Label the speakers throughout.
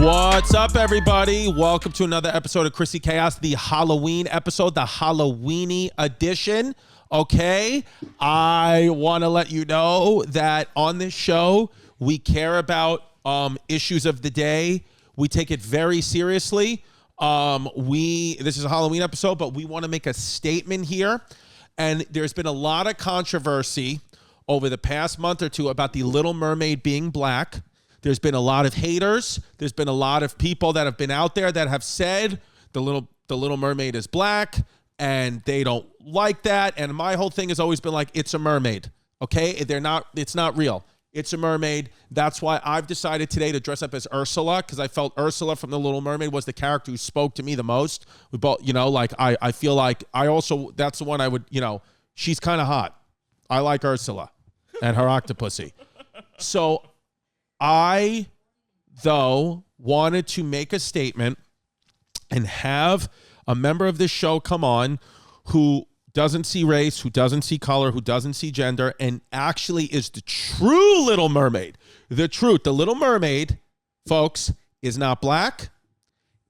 Speaker 1: What's up, everybody? Welcome to another episode of Chrissy Chaos, the Halloween episode, the Halloweeny edition. Okay, I want to let you know that on this show, we care about issues of the day. We take it very seriously. This is a Halloween episode, but we want to make a statement here. And there's been a lot of controversy over the past month or two about the Little Mermaid being black. There's been a lot of haters. There's been a lot of people that have been out there that have said the Little Mermaid is black and they don't like that. And my whole thing has always been like, it's a mermaid. Okay? It's not real. It's a mermaid. That's why I've decided today to dress up as Ursula, because I felt Ursula from The Little Mermaid was the character who spoke to me the most. We both, I feel like that's the one I would, she's kind of hot. I like Ursula and her octopussy. So I, though, wanted to make a statement and have a member of this show come on who doesn't see race, who doesn't see color, who doesn't see gender, and actually is the true Little Mermaid. The truth. The Little Mermaid, folks, is not black,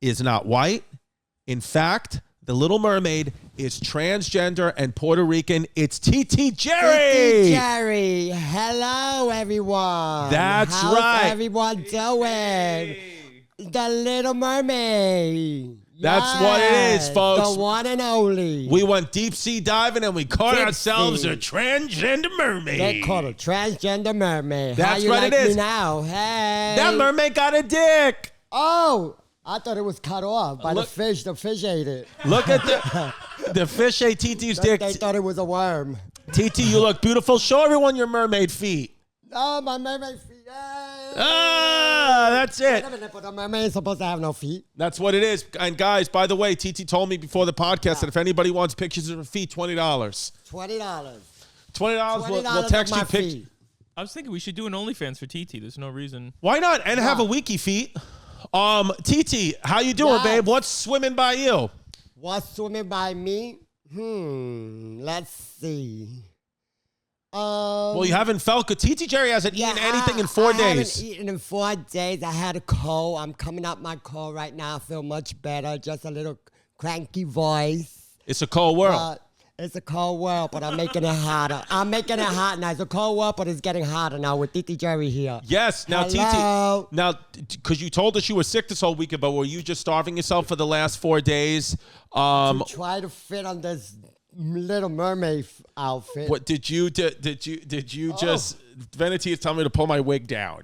Speaker 1: is not white. In fact, the Little Mermaid is transgender and Puerto Rican. It's TiTi Jerry.
Speaker 2: TiTi Jerry. Hello, everyone.
Speaker 1: That's right.
Speaker 2: How's everyone doing? The Little Mermaid.
Speaker 1: That's what it is, folks.
Speaker 2: The one and only.
Speaker 1: We went deep sea diving and we caught ourselves a transgender mermaid.
Speaker 2: They call it transgender mermaid.
Speaker 1: That's
Speaker 2: How you
Speaker 1: what
Speaker 2: like
Speaker 1: it is.
Speaker 2: Me now? Hey.
Speaker 1: That mermaid got a dick.
Speaker 2: Oh, I thought it was cut off by the fish. The fish ate it.
Speaker 1: Look at the fish ate TiTi's dick.
Speaker 2: They thought it was a worm.
Speaker 1: TiTi, you look beautiful. Show everyone your mermaid feet.
Speaker 2: Oh, my mermaid feet.
Speaker 1: That's it.
Speaker 2: But a mermaid is supposed to have no feet.
Speaker 1: That's what it is. And guys, by the way, TiTi told me before the podcast that if anybody wants pictures of her feet, $20.
Speaker 2: $20.
Speaker 1: $20. We'll text you pictures.
Speaker 3: I was thinking we should do an OnlyFans for TiTi. There's no reason.
Speaker 1: Why not? And have a wiki feet. TiTi, how you doing, babe? What's swimming by you?
Speaker 2: What's swimming by me? Let's see.
Speaker 1: Well, you haven't felt good. TiTi Jerry hasn't eaten anything in 4 days.
Speaker 2: I haven't eaten in 4 days. I had a cold. I'm coming up my cold right now. I feel much better. Just a little cranky voice.
Speaker 1: It's a cold world.
Speaker 2: It's a cold world, but I'm making it hotter. I'm making it hot now. It's a cold world, but it's getting hotter now with TiTi Jerry here.
Speaker 1: Yes. Now,
Speaker 2: Hello.
Speaker 1: TiTi, now, because you told us you were sick this whole weekend, but were you just starving yourself for the last 4 days?
Speaker 2: To try to fit on this Little Mermaid outfit.
Speaker 1: What did you just? Vanity is telling me to pull my wig down.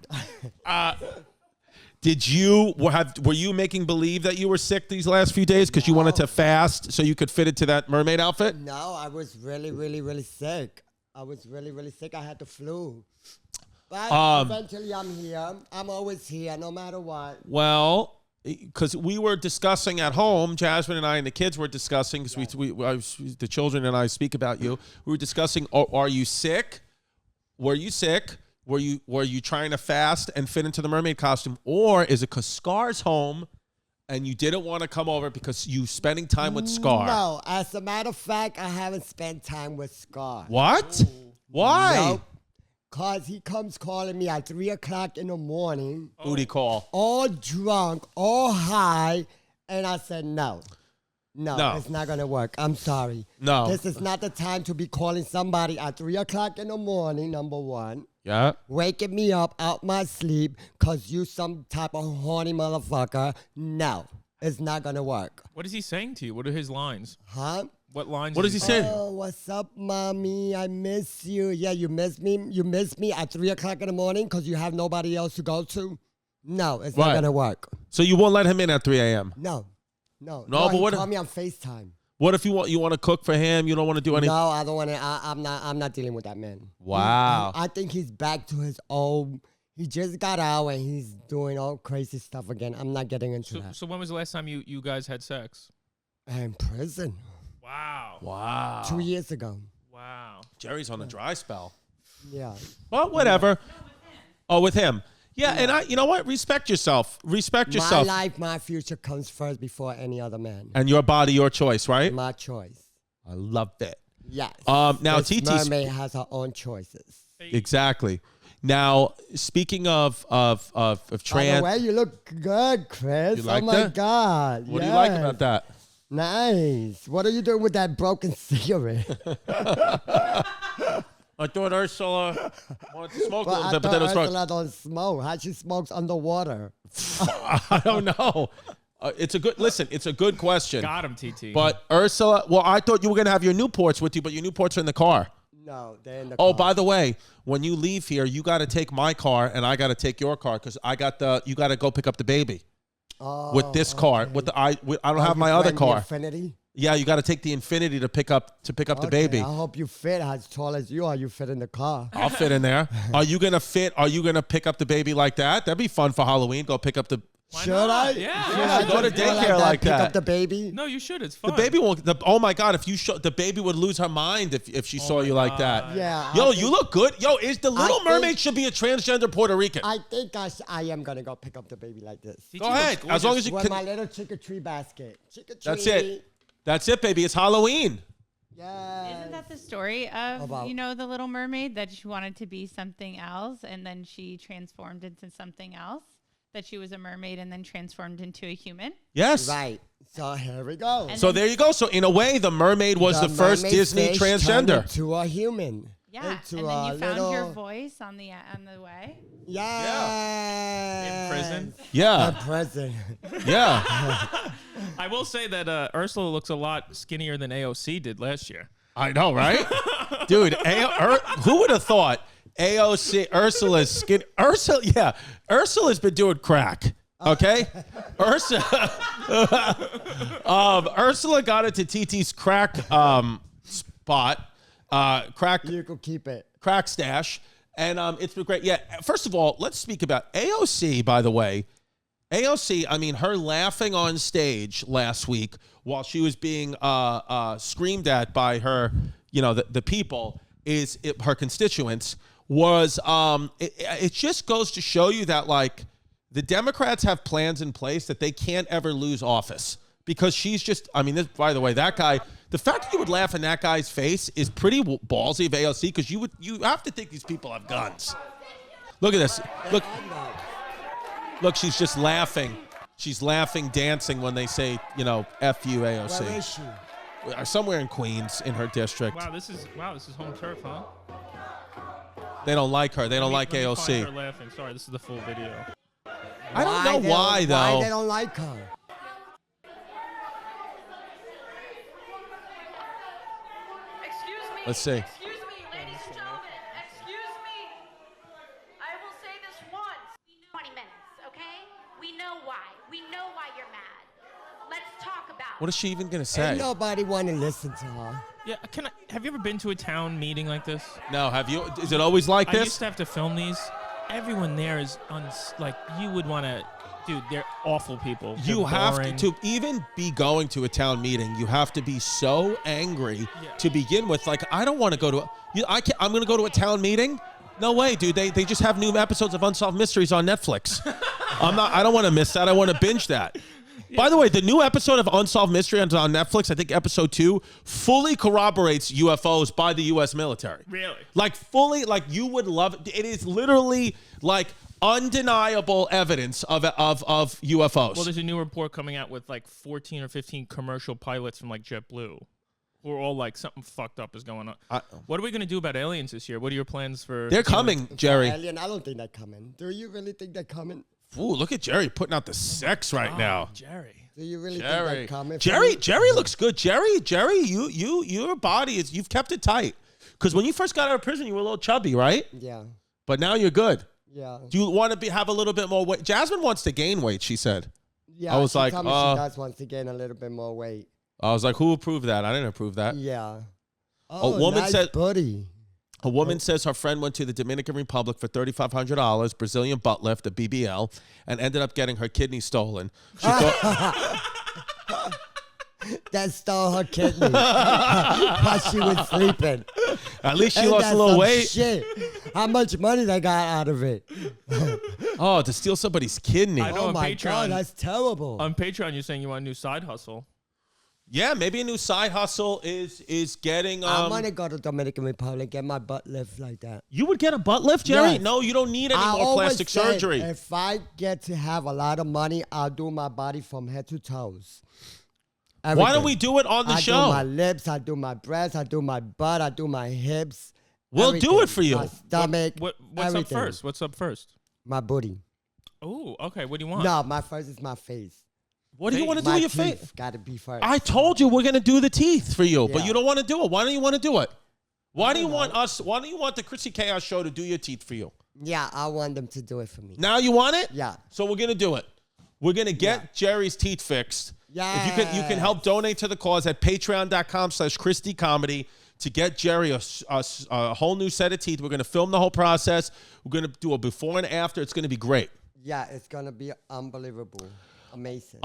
Speaker 1: Were you making believe that you were sick these last few days because you wanted to fast so you could fit into that mermaid outfit?
Speaker 2: No, I was really, really, really sick. I was really, really sick. I had the flu. But eventually I'm here. I'm always here, no matter what.
Speaker 1: Well, because we were discussing at home, Jasmine and I and the kids were discussing, because the children and I speak about you. We were discussing, are you sick? Were you sick? Were you trying to fast and fit into the mermaid costume? Or is it because Scar's home and you didn't want to come over because you spending time with Scar?
Speaker 2: No, as a matter of fact, I haven't spent time with Scar.
Speaker 1: What? Why?
Speaker 2: Nope. Because he comes calling me at 3 o'clock in the morning.
Speaker 1: Booty call.
Speaker 2: All drunk, all high. And I said, no, it's not going to work. I'm sorry.
Speaker 1: No.
Speaker 2: This is not the time to be calling somebody at 3 o'clock in the morning, number one.
Speaker 1: Yeah.
Speaker 2: Waking me up out my sleep because you some type of horny motherfucker. No, it's not going to work.
Speaker 3: What is he saying to you? What are his lines?
Speaker 2: Huh?
Speaker 3: What lines?
Speaker 1: What does he say?
Speaker 2: Oh, what's up, mommy? I miss you. Yeah, you miss me. You miss me at 3 o'clock in the morning because you have nobody else to go to? No, it's not going to work.
Speaker 1: So you won't let him in at 3 a.m.?
Speaker 2: No,
Speaker 1: but what?
Speaker 2: Call me on FaceTime.
Speaker 1: What if you want to cook for him? You don't want to do anything?
Speaker 2: No, I don't want to. I'm not dealing with that man.
Speaker 1: Wow.
Speaker 2: I think he's back to his old. He just got out and he's doing all crazy stuff again. I'm not getting into that.
Speaker 3: So when was the last time you guys had sex?
Speaker 2: In prison.
Speaker 1: Wow.
Speaker 2: 2 years ago.
Speaker 3: Wow.
Speaker 1: Jerry's on a dry spell.
Speaker 2: Yeah.
Speaker 1: Well, whatever. With him. Yeah, and you know what? Respect yourself. Respect yourself.
Speaker 2: My life, my future comes first before any other man.
Speaker 1: And your body, your choice, right?
Speaker 2: My choice.
Speaker 1: I love it.
Speaker 2: Yes.
Speaker 1: Now,
Speaker 2: this
Speaker 1: TiTi's
Speaker 2: mermaid has her own choices.
Speaker 1: Exactly. Now, speaking of
Speaker 2: By the
Speaker 1: trans,
Speaker 2: way, you look good, Chris.
Speaker 1: You like
Speaker 2: oh my
Speaker 1: that?
Speaker 2: God.
Speaker 1: what do you like
Speaker 2: yes.
Speaker 1: about that?
Speaker 2: Nice. What are you doing with that broken cigarette?
Speaker 1: I thought Ursula wanted to smoke a little
Speaker 2: I
Speaker 1: bit, but
Speaker 2: thought
Speaker 1: then it was wrong.
Speaker 2: Ursula don't smoke. How she smokes underwater?
Speaker 1: I don't know. It's a good question.
Speaker 3: Got him, TT.
Speaker 1: But Ursula, well, I thought you were gonna have your Newports with you, but your Newports are in the car.
Speaker 2: No, they're in the
Speaker 1: Oh,
Speaker 2: car.
Speaker 1: by the way, when you leave here, you got to take my car and I got to take your car because you got to go pick up the baby with this car.
Speaker 2: okay.
Speaker 1: With the I don't have
Speaker 2: You
Speaker 1: my other
Speaker 2: bring the
Speaker 1: car.
Speaker 2: Infinity?
Speaker 1: Yeah, you got to take the Infinity to pick up the
Speaker 2: Okay,
Speaker 1: baby.
Speaker 2: I hope you fit as tall as you are. You fit in the car.
Speaker 1: I'll fit in there. Are you gonna fit? Are you gonna pick up the baby like that? That'd be fun for Halloween. Go pick up the.
Speaker 3: Why
Speaker 2: Should
Speaker 3: not?
Speaker 2: I?
Speaker 3: Yeah.
Speaker 2: Should
Speaker 3: yeah.
Speaker 2: I
Speaker 1: Go to
Speaker 2: just
Speaker 1: daycare like
Speaker 2: pick
Speaker 1: that.
Speaker 2: up the baby?
Speaker 3: No, you should. It's fun.
Speaker 1: The baby won't. Oh my God! If you show the baby would lose her mind if she saw
Speaker 3: my
Speaker 1: you like that.
Speaker 3: God.
Speaker 2: Yeah.
Speaker 1: Yo,
Speaker 2: I
Speaker 1: you
Speaker 2: think-
Speaker 1: look good. Yo, is the Little
Speaker 2: think-
Speaker 1: Mermaid should be a transgender Puerto Rican?
Speaker 2: I think I am gonna go pick up the baby like this.
Speaker 3: TT
Speaker 1: Go
Speaker 3: looks
Speaker 1: ahead. As long as you
Speaker 2: With
Speaker 1: can.
Speaker 2: my little chick-a-tree basket. Chick-a-tree.
Speaker 1: That's it. That's it, baby. It's Halloween.
Speaker 2: Yes.
Speaker 4: Isn't that the story of,
Speaker 2: About-
Speaker 4: the Little Mermaid, that she wanted to be something else and then she transformed into something else? That she was a mermaid and then transformed into a human?
Speaker 1: Yes.
Speaker 2: Right. So here we go.
Speaker 4: And
Speaker 1: So
Speaker 4: then-
Speaker 1: there you go. So in a way, the mermaid was the first
Speaker 2: mermaid
Speaker 1: Disney
Speaker 2: fish turned
Speaker 1: transgender.
Speaker 2: into a human.
Speaker 4: Yeah,
Speaker 2: Into
Speaker 4: and then
Speaker 2: a
Speaker 4: you found your
Speaker 2: little-
Speaker 4: voice on the way.
Speaker 2: Yeah.
Speaker 3: In prison.
Speaker 2: A
Speaker 1: Yeah.
Speaker 2: present.
Speaker 1: Yeah.
Speaker 3: I will say that Ursula looks a lot skinnier than AOC did last year.
Speaker 1: I know, right? Dude, who would have thought AOC, Ursula's skin, Ursula's been doing crack. Okay? Ursula got into TT's crack spot,
Speaker 2: You could keep it.
Speaker 1: crack stash, and it's been great. Yeah, first of all, let's speak about AOC, by the way. AOC, I mean, her laughing on stage last week while she was being screamed at by her, the people, her constituents, was, it just goes to show you that, like, the Democrats have plans in place that they can't ever lose office because she's just, I mean, by the way, that guy, the fact that you would laugh in that guy's face is pretty ballsy of AOC because you have to think these people have guns. Look at this. Look, she's just laughing. She's laughing, dancing when they say, F you, AOC.
Speaker 2: Where is she?
Speaker 1: Somewhere in Queens, in her district.
Speaker 3: Wow, this is home turf, huh?
Speaker 1: They don't like her. They don't like
Speaker 3: Let me find her
Speaker 1: AOC.
Speaker 3: laughing. Sorry, this is the full video.
Speaker 1: I don't know why,
Speaker 2: Why
Speaker 1: though.
Speaker 2: they don't like her?
Speaker 5: Excuse me.
Speaker 1: Let's see.
Speaker 5: Excuse me, ladies and gentlemen. Excuse me. I will say this once.
Speaker 6: 20 minutes, okay? We know why. We know why you're mad. Let's talk about
Speaker 1: What is she even going to say?
Speaker 2: Ain't nobody want to listen to her.
Speaker 3: Yeah, have you ever been to a town meeting like this?
Speaker 1: No, have you? Is it always like
Speaker 3: I used
Speaker 1: this?
Speaker 3: to have to film these. Everyone there is you would want to, dude. They're awful people.
Speaker 1: You
Speaker 3: They're
Speaker 1: have
Speaker 3: boring.
Speaker 1: to even be going to a town meeting. You have to be so angry to begin with. Like, I don't want to go to. I'm going to go to a town meeting. No way, dude. They just have new episodes of Unsolved Mysteries on Netflix. I don't want to miss that. I want to binge that. By the way, the new episode of Unsolved Mystery on Netflix, I think episode 2, fully corroborates UFOs by the U.S. military.
Speaker 3: Really?
Speaker 1: Like, fully, like, you would love it. It is literally, like, undeniable evidence of UFOs.
Speaker 3: Well, there's a new report coming out with like 14 or 15 commercial pilots from like JetBlue, who are all like something fucked up is going on. What are we gonna do about aliens this year? What are your plans for?
Speaker 1: They're coming, Jerry.
Speaker 2: Alien, I don't think they're coming. Do you really think they're coming?
Speaker 1: Ooh, look at Jerry putting out the sex right now.
Speaker 3: Jerry.
Speaker 2: Do you really think
Speaker 1: Jerry,
Speaker 2: they're coming?
Speaker 1: Jerry looks good. Jerry, your body is, you've kept it tight. Because when you first got out of prison, you were a little chubby, right?
Speaker 2: Yeah.
Speaker 1: But now you're good.
Speaker 2: Yeah.
Speaker 1: Do you want to have a little bit more weight? Jasmine wants to gain weight, she said.
Speaker 2: Yeah.
Speaker 1: I was
Speaker 2: she
Speaker 1: like,
Speaker 2: told me she does want to gain a little bit more weight.
Speaker 1: I was like, who approved that? I didn't approve that.
Speaker 2: Yeah. Oh,
Speaker 1: woman
Speaker 2: nice
Speaker 1: said-
Speaker 2: buddy.
Speaker 1: A woman says her friend went to the Dominican Republic for $3,500, Brazilian butt lift, a BBL, and ended up getting her kidney stolen. She thought,
Speaker 2: That stole her kidney while she was sleeping.
Speaker 1: at least she
Speaker 2: Ain't
Speaker 1: lost
Speaker 2: that
Speaker 1: a little
Speaker 2: some
Speaker 1: weight.
Speaker 2: Shit. How much money they got out of it?
Speaker 1: Oh, to steal somebody's kidney.
Speaker 3: I know
Speaker 2: Oh
Speaker 3: on
Speaker 2: my
Speaker 3: Patreon.
Speaker 2: God, that's terrible.
Speaker 3: On Patreon, you're saying you want a new side hustle.
Speaker 1: Yeah, maybe a new side hustle is getting.
Speaker 2: I want to go to Dominican Republic, get my butt lift like that.
Speaker 1: You would get a butt lift, Jerry?
Speaker 2: Yes.
Speaker 1: No, you don't need any more plastic surgery.
Speaker 2: If I get to have a lot of money, I'll do my body from head to toes. Everything.
Speaker 1: Why don't we do it on the show?
Speaker 2: I do my lips, I do my breasts, I do my butt, I do my hips.
Speaker 1: We'll do it for you.
Speaker 2: My stomach.
Speaker 3: What's
Speaker 2: everything.
Speaker 3: up first? What's up first?
Speaker 2: My booty.
Speaker 3: Oh, okay. What do you want?
Speaker 2: No, my first is my face.
Speaker 1: What do you want to do with your face?
Speaker 2: Got to be first.
Speaker 1: I told you we're going to do the teeth for you, but you don't want to do it. Why don't you want to do it? Why do you want the Chrissy Chaos show to do your teeth for you?
Speaker 2: Yeah, I want them to do it for me.
Speaker 1: Now you want it?
Speaker 2: Yeah.
Speaker 1: So we're going to do it. We're going to get Jerry's teeth fixed.
Speaker 2: Yeah.
Speaker 1: If you can help donate to the cause at patreon.com/ChristyComedy to get Jerry a whole new set of teeth. We're going to film the whole process. We're going to do a before and after. It's going to be great.
Speaker 2: Yeah, it's going to be unbelievable. Amazing.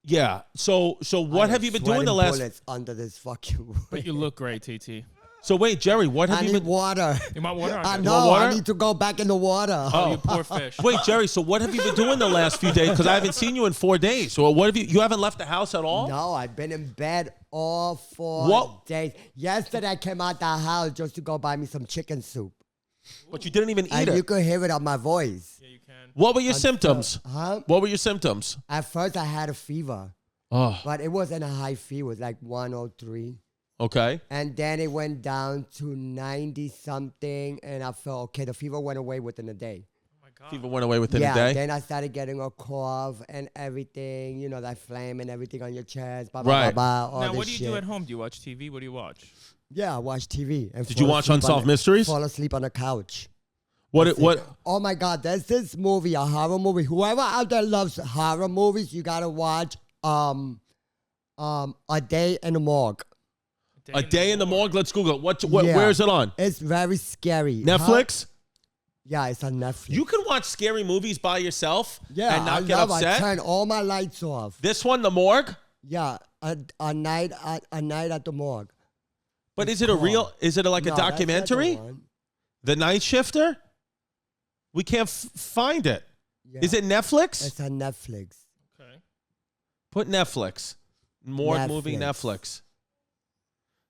Speaker 1: Yeah. So what have you been doing the last?
Speaker 2: Bullets under this fucking.
Speaker 3: But you look great, TT.
Speaker 1: So wait, Jerry, what have
Speaker 2: I
Speaker 1: you
Speaker 2: need
Speaker 1: been?
Speaker 2: water.
Speaker 3: You want water?
Speaker 2: I
Speaker 3: Okay.
Speaker 2: know.
Speaker 1: water?
Speaker 2: I need to go back in the water.
Speaker 3: Oh, you poor fish.
Speaker 1: Wait, Jerry. So what have you been doing the last few days? Because I haven't seen you in 4 days. So what have you? You haven't left the house at all?
Speaker 2: No, I've been in bed all 4 days. Yesterday, I came out the house just to go buy me some chicken soup.
Speaker 1: But you didn't even eat
Speaker 2: And
Speaker 1: it.
Speaker 2: you could hear it on my voice.
Speaker 3: Yeah, you can.
Speaker 1: What were your symptoms?
Speaker 2: Huh?
Speaker 1: What were your symptoms?
Speaker 2: At first, I had a fever,
Speaker 1: Oh,
Speaker 2: but it wasn't a high fever. It was like 103.
Speaker 1: okay.
Speaker 2: And then it went down to 90-something, and I felt okay. The fever went away within a day.
Speaker 3: Oh my God.
Speaker 1: Fever went away within
Speaker 2: Yeah,
Speaker 1: a day.
Speaker 2: then I started getting a cough and everything, you know, that flame and everything on your chest, blah,
Speaker 1: Right.
Speaker 2: blah, all
Speaker 3: Now,
Speaker 2: this
Speaker 3: what do you do
Speaker 2: shit.
Speaker 3: at home? Do you watch TV? What do you watch?
Speaker 2: Yeah, I watch TV. And
Speaker 1: Did
Speaker 2: fall
Speaker 1: you watch
Speaker 2: asleep on
Speaker 1: Unsolved
Speaker 2: the-
Speaker 1: Mysteries?
Speaker 2: Fall asleep on the couch.
Speaker 1: What?
Speaker 2: Oh my God, there's this movie, a horror movie. Whoever out there loves horror movies, you gotta watch A Day in the Morgue.
Speaker 1: A day in the morgue. Let's Google it. What?
Speaker 2: Yeah.
Speaker 1: Where is it on?
Speaker 2: It's very scary.
Speaker 1: Netflix.
Speaker 2: Yeah, it's on Netflix.
Speaker 1: You can watch scary movies by yourself
Speaker 2: yeah,
Speaker 1: and not
Speaker 2: I
Speaker 1: get
Speaker 2: love
Speaker 1: upset.
Speaker 2: I turn all my lights off.
Speaker 1: This one, The Morgue.
Speaker 2: Yeah, a night at the morgue.
Speaker 1: But is it a real? Is it like a
Speaker 2: No, that's not the
Speaker 1: documentary?
Speaker 2: one.
Speaker 1: The Night Shifter. We can't find it.
Speaker 2: Yeah.
Speaker 1: Is it Netflix?
Speaker 2: It's on Netflix.
Speaker 3: Okay.
Speaker 1: Put Netflix. Morgue movie Netflix.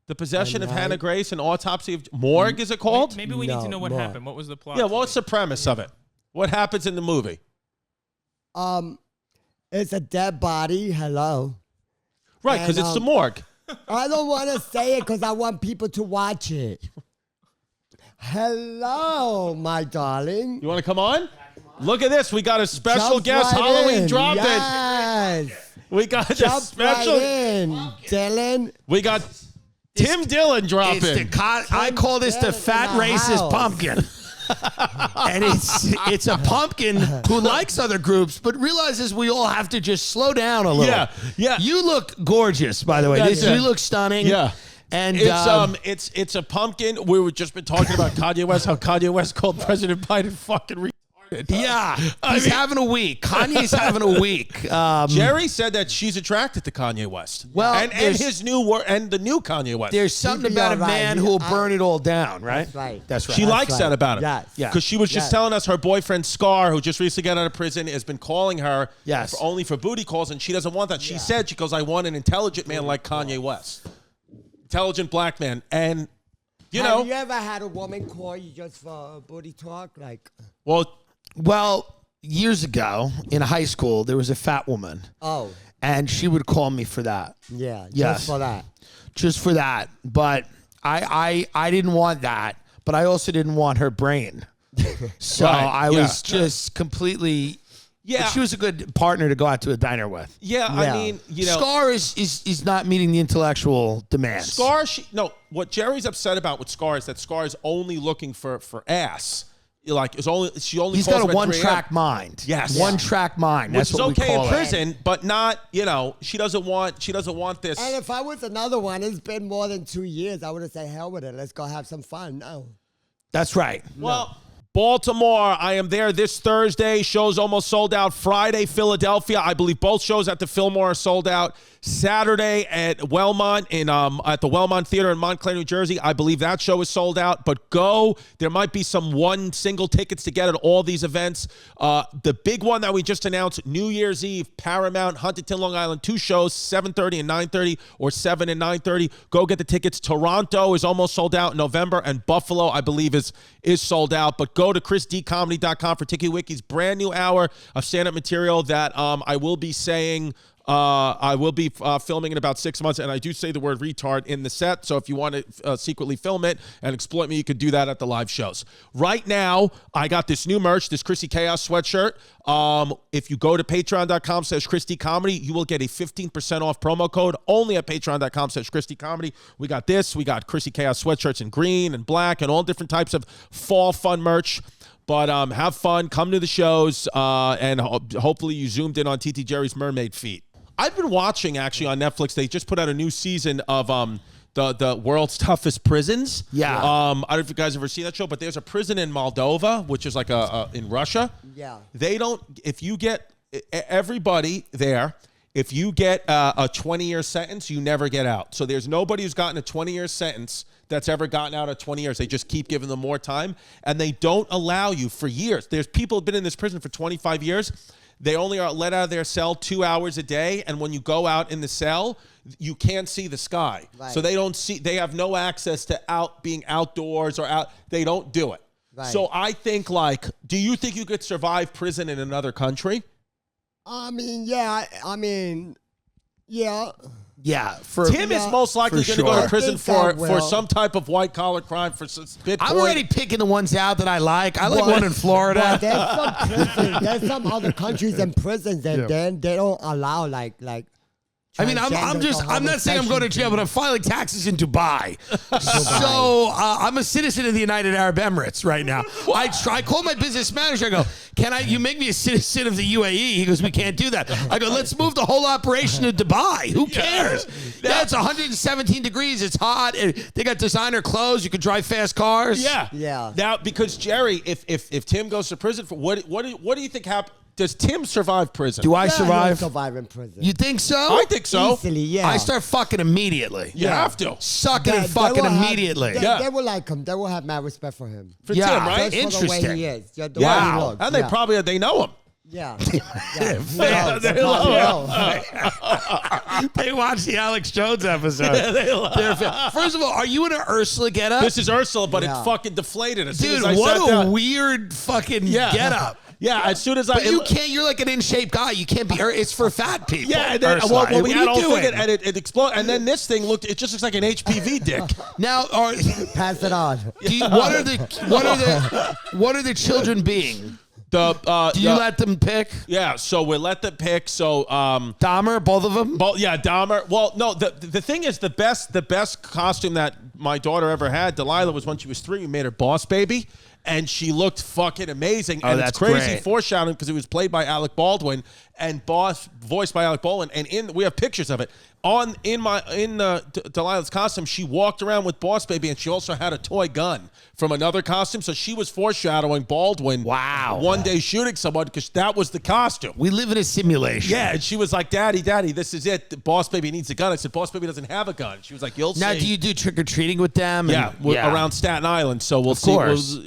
Speaker 1: The Possession of
Speaker 2: Night-
Speaker 1: Hannah Grace and Autopsy of Morgue. Is it called?
Speaker 3: Maybe we need to
Speaker 2: No,
Speaker 3: know what
Speaker 2: more.
Speaker 3: happened. What was the plot?
Speaker 1: Yeah. What's the premise of it? What happens in the movie?
Speaker 2: It's a dead body. Hello.
Speaker 1: Right, because
Speaker 2: And,
Speaker 1: it's the morgue.
Speaker 2: I don't want to say it because I want people to watch it. Hello, my darling.
Speaker 1: You want to come on? Look at this. We got a special
Speaker 2: Jump
Speaker 1: guest
Speaker 2: right
Speaker 1: Halloween
Speaker 2: in.
Speaker 1: dropping.
Speaker 2: Yes.
Speaker 1: We got a
Speaker 2: Jump
Speaker 1: special.
Speaker 2: right in, Dylan.
Speaker 1: We got Tim Dillon
Speaker 7: It's
Speaker 1: dropping.
Speaker 7: I call this the
Speaker 2: Tim
Speaker 7: fat
Speaker 2: in the
Speaker 7: racist
Speaker 2: house.
Speaker 7: pumpkin. And it's a pumpkin who likes other groups, but realizes we all have to just slow down a little.
Speaker 1: Yeah, yeah.
Speaker 7: You look gorgeous, by the way.
Speaker 1: That's it.
Speaker 7: You look stunning.
Speaker 1: Yeah.
Speaker 7: And
Speaker 1: It's a pumpkin. We were just been talking about Kanye West, how Kanye West called President Biden fucking retarded.
Speaker 7: yeah, he's having a week. Kanye's having a week.
Speaker 1: Jerry said that she's attracted to Kanye West.
Speaker 7: Well,
Speaker 1: and
Speaker 7: there's-
Speaker 1: his new work and the new Kanye West.
Speaker 7: There's something
Speaker 2: He'd be
Speaker 7: about a
Speaker 2: all right.
Speaker 7: man who will burn it all down, right?
Speaker 2: That's right.
Speaker 7: That's right.
Speaker 1: She likes
Speaker 2: right.
Speaker 1: that about him.
Speaker 2: Yes.
Speaker 7: Yeah.
Speaker 1: Because she was just
Speaker 2: Yes.
Speaker 1: telling us her boyfriend Scar, who just recently got out of prison, has been calling her
Speaker 7: Yes.
Speaker 1: only for booty calls, and she doesn't want that. She said, she goes, I want an intelligent man like Kanye West. Intelligent black man. And, you know,
Speaker 2: Have you ever had a woman call you just for booty talk? Like,
Speaker 7: Well, years ago in high school, there was a fat woman,
Speaker 2: oh,
Speaker 7: and she would call me for that.
Speaker 2: yeah,
Speaker 7: Yes.
Speaker 2: just for that.
Speaker 7: Just for that. But I didn't want that, but I also didn't want her brain. So
Speaker 1: Right,
Speaker 7: I
Speaker 1: yeah.
Speaker 7: was just completely.
Speaker 1: yeah.
Speaker 7: But she was a good partner to go out to a diner with.
Speaker 1: Yeah, I
Speaker 2: Yeah.
Speaker 1: mean, you know.
Speaker 7: Scar is not meeting the intellectual demands.
Speaker 1: Scar, what Jerry's upset about with Scar is that Scar is only looking for ass. Like, she only
Speaker 7: He's
Speaker 1: calls
Speaker 7: got
Speaker 1: him
Speaker 7: a
Speaker 1: at 3
Speaker 7: one-track
Speaker 1: a.m.
Speaker 7: mind.
Speaker 1: Yes.
Speaker 7: One-track mind.
Speaker 1: Which
Speaker 7: That's
Speaker 1: is
Speaker 7: what we
Speaker 1: okay
Speaker 7: call
Speaker 1: in
Speaker 7: it.
Speaker 1: prison, but not, you know, she doesn't want this.
Speaker 2: And if I was another one, it's been more than 2 years, I would have said, hell with it. Let's go have some fun. No.
Speaker 7: That's right.
Speaker 1: Well, Baltimore, I am there this Thursday. Show's almost sold out. Friday, Philadelphia. I believe both shows at the Fillmore are sold out. Saturday at Wellmont at the Wellmont Theater in Montclair, New Jersey. I believe that show is sold out. But go. There might be some single tickets to get at all these events. The big one that we just announced, New Year's Eve, Paramount, Huntington, Long Island. 2 shows, 7:30 and 9:30, or 7 and 9:30. Go get the tickets. Toronto is almost sold out in November, and Buffalo, I believe, is sold out. But go to chrisdcomedy.com for Tiki Wiki's brand new hour of stand-up material that I will be saying. I will be filming in about 6 months, and I do say the word retard in the set, so if you want to secretly film it and exploit me, you could do that at the live shows. Right now, I got this new merch, this Chrissy Chaos sweatshirt. If you go to patreon.com/ChristyComedy, you will get a 15% off promo code only at patreon.com/ChristyComedy. We got this. We got Chrissy Chaos sweatshirts in green and black and all different types of fall fun merch. But have fun. Come to the shows, and hopefully you zoomed in on TiTi Jerry's Mermaid feet. I've been watching, actually, on Netflix. They just put out a new season of the world's toughest prisons.
Speaker 7: Yeah.
Speaker 1: I don't know if you guys ever seen that show, but there's a prison in Moldova, which is like in Russia.
Speaker 2: Yeah.
Speaker 1: They don't, if you get, everybody there, if you get a 20-year sentence, you never get out. So there's nobody who's gotten a 20-year sentence that's ever gotten out of 20 years. They just keep giving them more time, and they don't allow you for years. There's people who've been in this prison for 25 years. They only are let out of their cell 2 hours a day, and when you go out in the cell, you can't see the sky.
Speaker 2: Right.
Speaker 1: So they have no access to being outdoors or out. They don't do it.
Speaker 2: Right.
Speaker 1: So I think, do you think you could survive prison in another country?
Speaker 2: Yeah. Yeah.
Speaker 7: Yeah,
Speaker 1: Tim is most likely going to go to prison for
Speaker 2: some
Speaker 1: some type of white collar crime for Bitcoin.
Speaker 7: I'm already picking the ones out that I like. I like one in Florida.
Speaker 2: Well, there's some prisons. There's some other countries and prisons that then they don't allow like.
Speaker 7: I mean, I'm not saying I'm going to jail, but I'm filing taxes in Dubai. So I'm a citizen of the United Arab Emirates right now. I call my business manager. I go, you make me a citizen of the UAE? He goes, we can't do that. I go, let's move the whole operation to Dubai. Who cares? Yeah, it's 117 degrees. It's hot. They got designer clothes. You can drive fast cars.
Speaker 1: Yeah.
Speaker 2: Yeah.
Speaker 1: Now, because Jerry, if Tim goes to prison for what do you think happened? Does Tim survive prison?
Speaker 7: Do I survive?
Speaker 2: He'll survive in prison.
Speaker 7: You think so?
Speaker 1: I think so.
Speaker 2: Easily, yeah.
Speaker 7: I start fucking immediately.
Speaker 1: You have to.
Speaker 7: Sucking and fucking immediately.
Speaker 2: They will like him. They will have mad respect for him.
Speaker 1: For Tim, right?
Speaker 2: Just for the way
Speaker 7: Interesting.
Speaker 2: he is. The way
Speaker 1: Yeah.
Speaker 2: he looks.
Speaker 1: And they know him.
Speaker 2: Yeah.
Speaker 7: They watched the Alex Jones episode. First of all, are you in an Ursula getup?
Speaker 1: This is Ursula, but it's fucking deflated. As soon
Speaker 7: Dude,
Speaker 1: as I
Speaker 7: what
Speaker 1: sat
Speaker 7: a
Speaker 1: down.
Speaker 7: weird fucking getup.
Speaker 1: Yeah, as soon as
Speaker 7: But you can't. You're like an in shape guy. You can't be. It's for fat people.
Speaker 1: Yeah, and then,
Speaker 7: Ursula.
Speaker 1: well, we
Speaker 7: What
Speaker 1: had
Speaker 7: are you
Speaker 1: all thing
Speaker 7: doing?
Speaker 1: and it exploded. And then this thing it just looks like an HPV dick.
Speaker 7: Now,
Speaker 2: Pass it on.
Speaker 7: what are the children being?
Speaker 1: Do
Speaker 7: you let them pick?
Speaker 1: Yeah, so we let them pick. So
Speaker 7: Dahmer, both of them.
Speaker 1: Dahmer. Well, no, the thing is the best costume that my daughter ever had, Delilah, was when she was 3. We made her Boss Baby. And she looked fucking amazing.
Speaker 7: Oh,
Speaker 1: And
Speaker 7: that's
Speaker 1: it's crazy
Speaker 7: great.
Speaker 1: foreshadowing because it was played by Alec Baldwin and voiced by Alec Baldwin. And we have pictures of it. In Delilah's costume, she walked around with Boss Baby, and she also had a toy gun from another costume. So she was foreshadowing Baldwin.
Speaker 7: Wow.
Speaker 1: One day shooting someone because that was the costume.
Speaker 7: We live in a simulation.
Speaker 1: Yeah, and she was like, Daddy, this is it. The Boss Baby needs a gun. I said, Boss Baby doesn't have a gun. She was like, you'll see.
Speaker 7: Now, do you do trick or treating with them?
Speaker 1: Yeah, around Staten Island. So we'll
Speaker 7: Of
Speaker 1: see.
Speaker 7: course.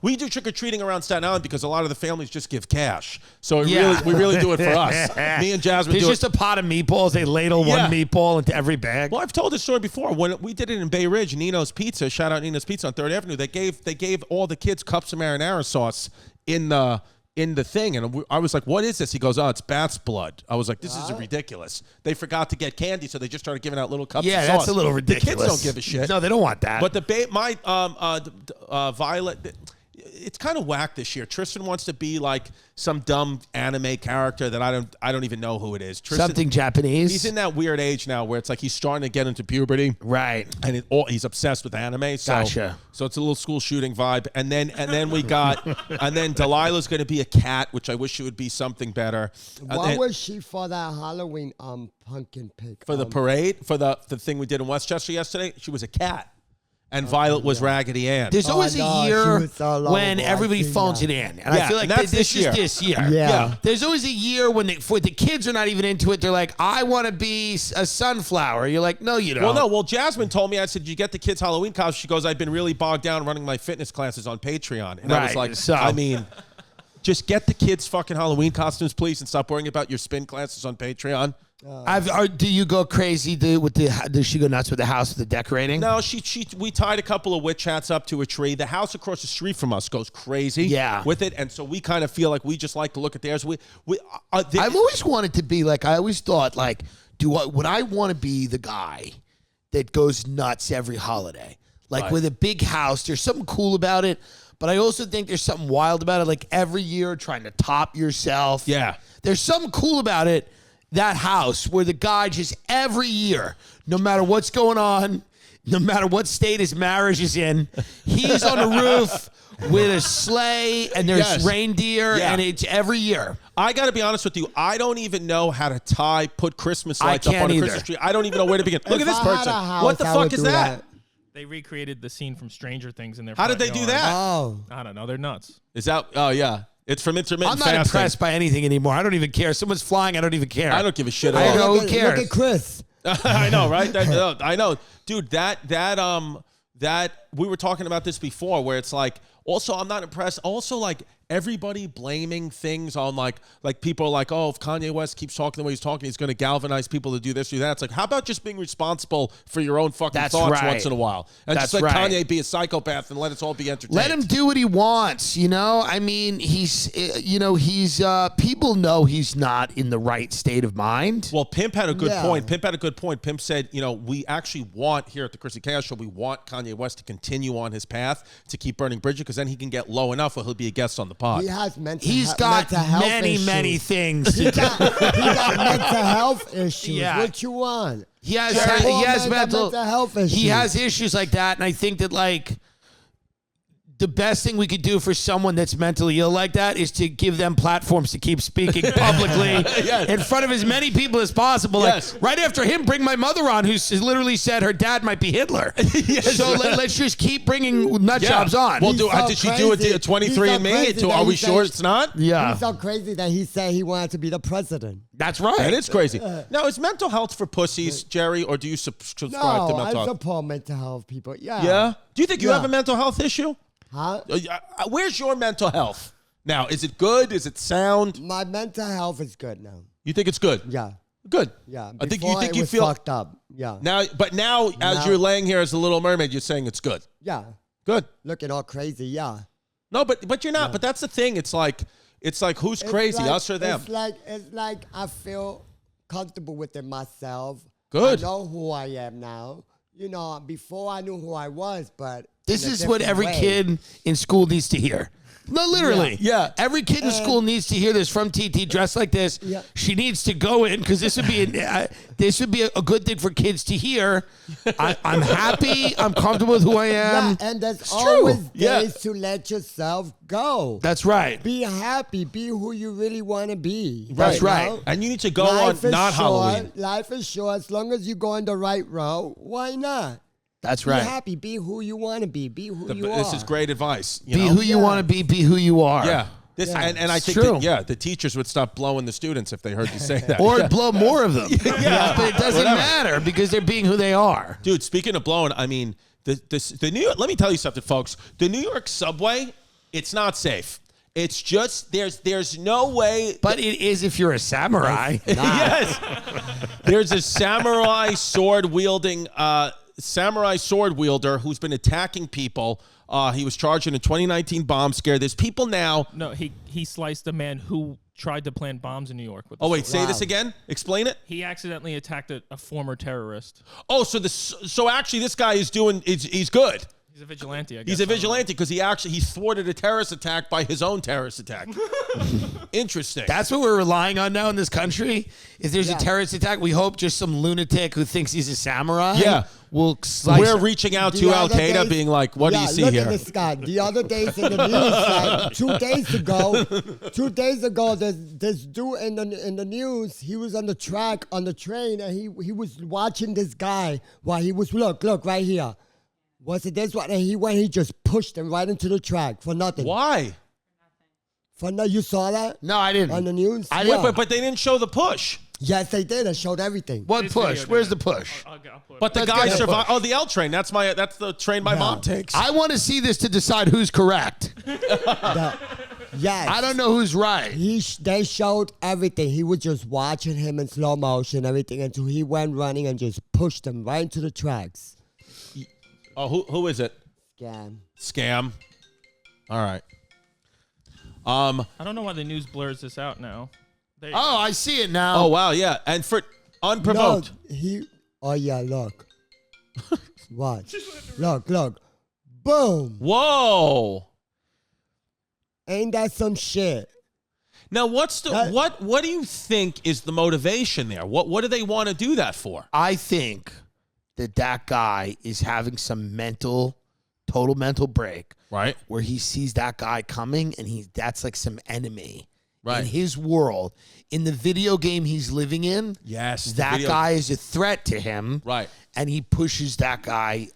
Speaker 1: We do trick or treating around Staten Island because a lot of the families just give cash. So we
Speaker 7: Yeah.
Speaker 1: really do it for us. Me and Jasmine
Speaker 7: There's
Speaker 1: do
Speaker 7: just
Speaker 1: it.
Speaker 7: a pot of meatballs. They ladle one meatball into every bag.
Speaker 1: Well, I've told this story before. When we did it in Bay Ridge, Nino's Pizza, shout out Nino's Pizza on 3rd Avenue, they gave all the kids cups of marinara sauce in the thing. And I was like, what is this? He goes, it's bat's blood. I was like, this is ridiculous. They forgot to get candy, so they just started giving out little cups of sauce.
Speaker 7: Yeah, that's a little ridiculous.
Speaker 1: The kids don't give a shit.
Speaker 7: No, they don't want that.
Speaker 1: But Violet, it's kind of whack this year. Tristan wants to be like some dumb anime character that I don't even know who it is. Tristan,
Speaker 7: something Japanese.
Speaker 1: He's in that weird age now where it's like he's starting to get into puberty,
Speaker 7: right?
Speaker 1: And he's obsessed with anime. So,
Speaker 7: Gotcha.
Speaker 1: So it's a little school shooting vibe. And then we got, and then Delilah's going to be a cat, which I wish she would be something better.
Speaker 2: What was she for that Halloween pumpkin pig?
Speaker 1: For the parade, for the thing we did in Westchester yesterday? She was a cat. and Violet was Raggedy Ann.
Speaker 7: There's always
Speaker 2: no,
Speaker 7: a
Speaker 2: she
Speaker 7: year
Speaker 2: was so lovable.
Speaker 7: when everybody
Speaker 2: I've seen
Speaker 7: phones
Speaker 2: that.
Speaker 7: it in. And I feel like
Speaker 1: and that's
Speaker 7: this
Speaker 1: this year.
Speaker 7: is this year.
Speaker 2: Yeah.
Speaker 7: There's always a year when the kids are not even into it. They're like, I want to be a sunflower. You're like, no, you don't.
Speaker 1: Well, Jasmine told me, I said, "Did you get the kids' Halloween costumes?" She goes, "I've been really bogged down running my fitness classes on Patreon." And I was
Speaker 7: Right,
Speaker 1: like,
Speaker 7: so-
Speaker 1: I mean, just get the kids' fucking Halloween costumes, please, and stop worrying about your spin classes on Patreon.
Speaker 7: Do you go crazy does she go nuts with the house with the decorating?
Speaker 1: No, we tied a couple of witch hats up to a tree. The house across the street from us goes crazy with it, and so we kind of feel like we just like to look at theirs.
Speaker 7: I've always wanted to be like, I always thought like, would I want to be the guy that goes nuts every holiday? Like with a big house, there's something cool about it, but I also think there's something wild about it. Like every year trying to top yourself.
Speaker 1: Yeah.
Speaker 7: There's something cool about it. That house where the guy just every year, no matter what's going on, no matter what state his marriage is in, he's on the roof with a sleigh and there's reindeer and it's every year.
Speaker 1: I got to be honest with you. I don't even know how to put Christmas lights up on a Christmas tree. I don't even know where to begin. Look at this person. What the fuck is that?
Speaker 3: They recreated the scene from Stranger Things in their
Speaker 1: How did they do that?
Speaker 2: Oh.
Speaker 3: I don't know. They're nuts.
Speaker 1: Is that, oh yeah. It's from intermittent
Speaker 7: I'm not
Speaker 1: fasting.
Speaker 7: impressed by anything anymore. I don't even care. Someone's flying. I don't even care.
Speaker 1: I don't give a shit
Speaker 7: I
Speaker 1: at all.
Speaker 7: know, who cares?
Speaker 2: Look at Chris.
Speaker 1: I know, right? I know. Dude, that we were talking about this before where it's like, also, I'm not impressed. Also, like, everybody blaming things on, like people are like, oh, if Kanye West keeps talking the way he's talking, he's going to galvanize people to do this, do that. It's like, how about just being responsible for your own fucking thoughts once in a while? And just let Kanye be a psychopath and let us all be entertained.
Speaker 7: Let him do what he wants, you know? I mean, he's people know he's not in the right state of mind.
Speaker 1: Well, Pimp had a good point. Pimp said, we actually want, here at the Chrissy Chaos Show, we want Kanye West to continue on his path to keep burning bridges, because then he can get low enough where he'll be a guest on the pod.
Speaker 2: He has
Speaker 7: He's got many things to do.
Speaker 2: He got mental health issues.
Speaker 7: Yeah.
Speaker 2: What you want?
Speaker 7: He has mental
Speaker 2: health issues.
Speaker 7: He has issues like that, and I think that like the best thing we could do for someone that's mentally ill like that is to give them platforms to keep speaking publicly in front of as many people as possible.
Speaker 1: Yes.
Speaker 7: Like right after him, bring my mother on, who literally said her dad might be Hitler. So let's just keep bringing nut jobs on.
Speaker 1: Well, did she do it to 23andMe? Are we sure it's not?
Speaker 7: Yeah.
Speaker 2: He's so crazy that he said he wanted to be the president.
Speaker 7: That's right.
Speaker 1: That is crazy. Now, is mental health for pussies, Jerry, or do you subscribe to mental
Speaker 2: I
Speaker 1: health?
Speaker 2: support mental health people. Yeah.
Speaker 1: Yeah? Do you think you have a mental health issue?
Speaker 2: Huh?
Speaker 1: Where's your mental health? Now, is it good? Is it sound?
Speaker 2: My mental health is good now.
Speaker 1: You think it's good?
Speaker 2: Yeah.
Speaker 1: Good.
Speaker 2: Yeah.
Speaker 1: I think
Speaker 2: Before it
Speaker 1: you
Speaker 2: was
Speaker 1: feel
Speaker 2: fucked up. Yeah.
Speaker 1: Now, as you're laying here as a Little Mermaid, you're saying it's good.
Speaker 2: Yeah.
Speaker 1: Good.
Speaker 2: Looking all crazy. Yeah.
Speaker 1: No, but you're not. Yeah. But that's the thing. It's like who's crazy, us or them?
Speaker 2: It's like I feel comfortable within myself.
Speaker 1: Good.
Speaker 2: I know who I am now. Before I knew who I was, but
Speaker 7: this is what every kid in school needs to hear. No, literally.
Speaker 1: Yeah.
Speaker 7: Every kid in school needs to hear this from TiTi dressed like this.
Speaker 2: Yeah.
Speaker 7: She needs to go in because this would be a good thing for kids to hear. I'm happy. I'm comfortable with who I am.
Speaker 2: Yeah, and there's always days to let yourself go.
Speaker 7: That's right.
Speaker 2: Be happy. Be who you really want to be.
Speaker 7: That's right.
Speaker 1: And you need to go on not Halloween.
Speaker 2: Life is short. As long as you go on the right road, why not?
Speaker 7: That's right.
Speaker 2: Be happy. Be who you want to be. Be who you are.
Speaker 1: This is great advice.
Speaker 7: Be who you want to be. Be who you are.
Speaker 1: Yeah. And I think the teachers would stop blowing the students if they heard you say that.
Speaker 7: Or blow more of them. Yeah. But it doesn't matter because they're being who they are.
Speaker 1: Dude, speaking of blowing, I mean, the New York, let me tell you something, folks. The New York subway, it's not safe. It's just there's no way.
Speaker 7: But it is if you're a samurai.
Speaker 1: Yes. There's a samurai sword wielder who's been attacking people. He was charged in a 2019 bomb scare. There's people now.
Speaker 3: No, he sliced a man who tried to plant bombs in New York.
Speaker 1: Oh wait, say this again. Explain it.
Speaker 3: He accidentally attacked a former terrorist.
Speaker 1: Oh, so actually this guy is he's good.
Speaker 3: He's a vigilante, I guess.
Speaker 1: He's a vigilante because he thwarted a terrorist attack by his own terrorist attack. Interesting.
Speaker 7: That's what we're relying on now in this country. If there's a terrorist attack, we hope just some lunatic who thinks he's a samurai will slice
Speaker 1: We're
Speaker 7: him.
Speaker 1: reaching out to Al Qaeda being like, what do you see
Speaker 2: look
Speaker 1: here?
Speaker 2: At this guy. The other days in the news, like 2 days ago, this dude in the news, he was on the train, and he was watching this guy while he was, look right here. Was it this one? And he just pushed him right into the track for nothing.
Speaker 1: Why?
Speaker 2: For no, you saw that?
Speaker 7: No, I didn't.
Speaker 2: On the news?
Speaker 7: I didn't.
Speaker 1: But they didn't show the push.
Speaker 2: Yes, they did. It showed everything.
Speaker 7: What
Speaker 3: This
Speaker 7: push?
Speaker 3: video
Speaker 7: Where's
Speaker 3: did
Speaker 7: the
Speaker 3: it.
Speaker 7: push?
Speaker 3: I'll put it
Speaker 1: But the
Speaker 3: up.
Speaker 1: guy
Speaker 7: get the
Speaker 1: survived.
Speaker 7: push.
Speaker 1: Oh, the L train. That's the train my mom takes.
Speaker 7: I want to see this to decide who's correct.
Speaker 2: Yes.
Speaker 7: I don't know who's right.
Speaker 2: They showed everything. He was just watching him in slow motion, everything, until he went running and just pushed him right into the tracks.
Speaker 1: Oh, who is it?
Speaker 2: Scam.
Speaker 1: All right.
Speaker 3: I don't know why the news blurs this out now.
Speaker 7: Oh, I see it now.
Speaker 1: Oh wow, yeah, and for unprovoked.
Speaker 2: No, oh yeah, look. Watch. Look. Boom.
Speaker 1: Whoa.
Speaker 2: Ain't that some shit?
Speaker 1: Now, what's the what do you think is the motivation there? What do they want to do that for?
Speaker 7: I think that guy is having some total mental break,
Speaker 1: Right.
Speaker 7: where he sees that guy coming and that's like some enemy.
Speaker 1: Right.
Speaker 7: In his world, in the video game he's living in,
Speaker 1: Yes.
Speaker 7: that guy is a threat to him.
Speaker 1: Right.
Speaker 7: And he pushes that guy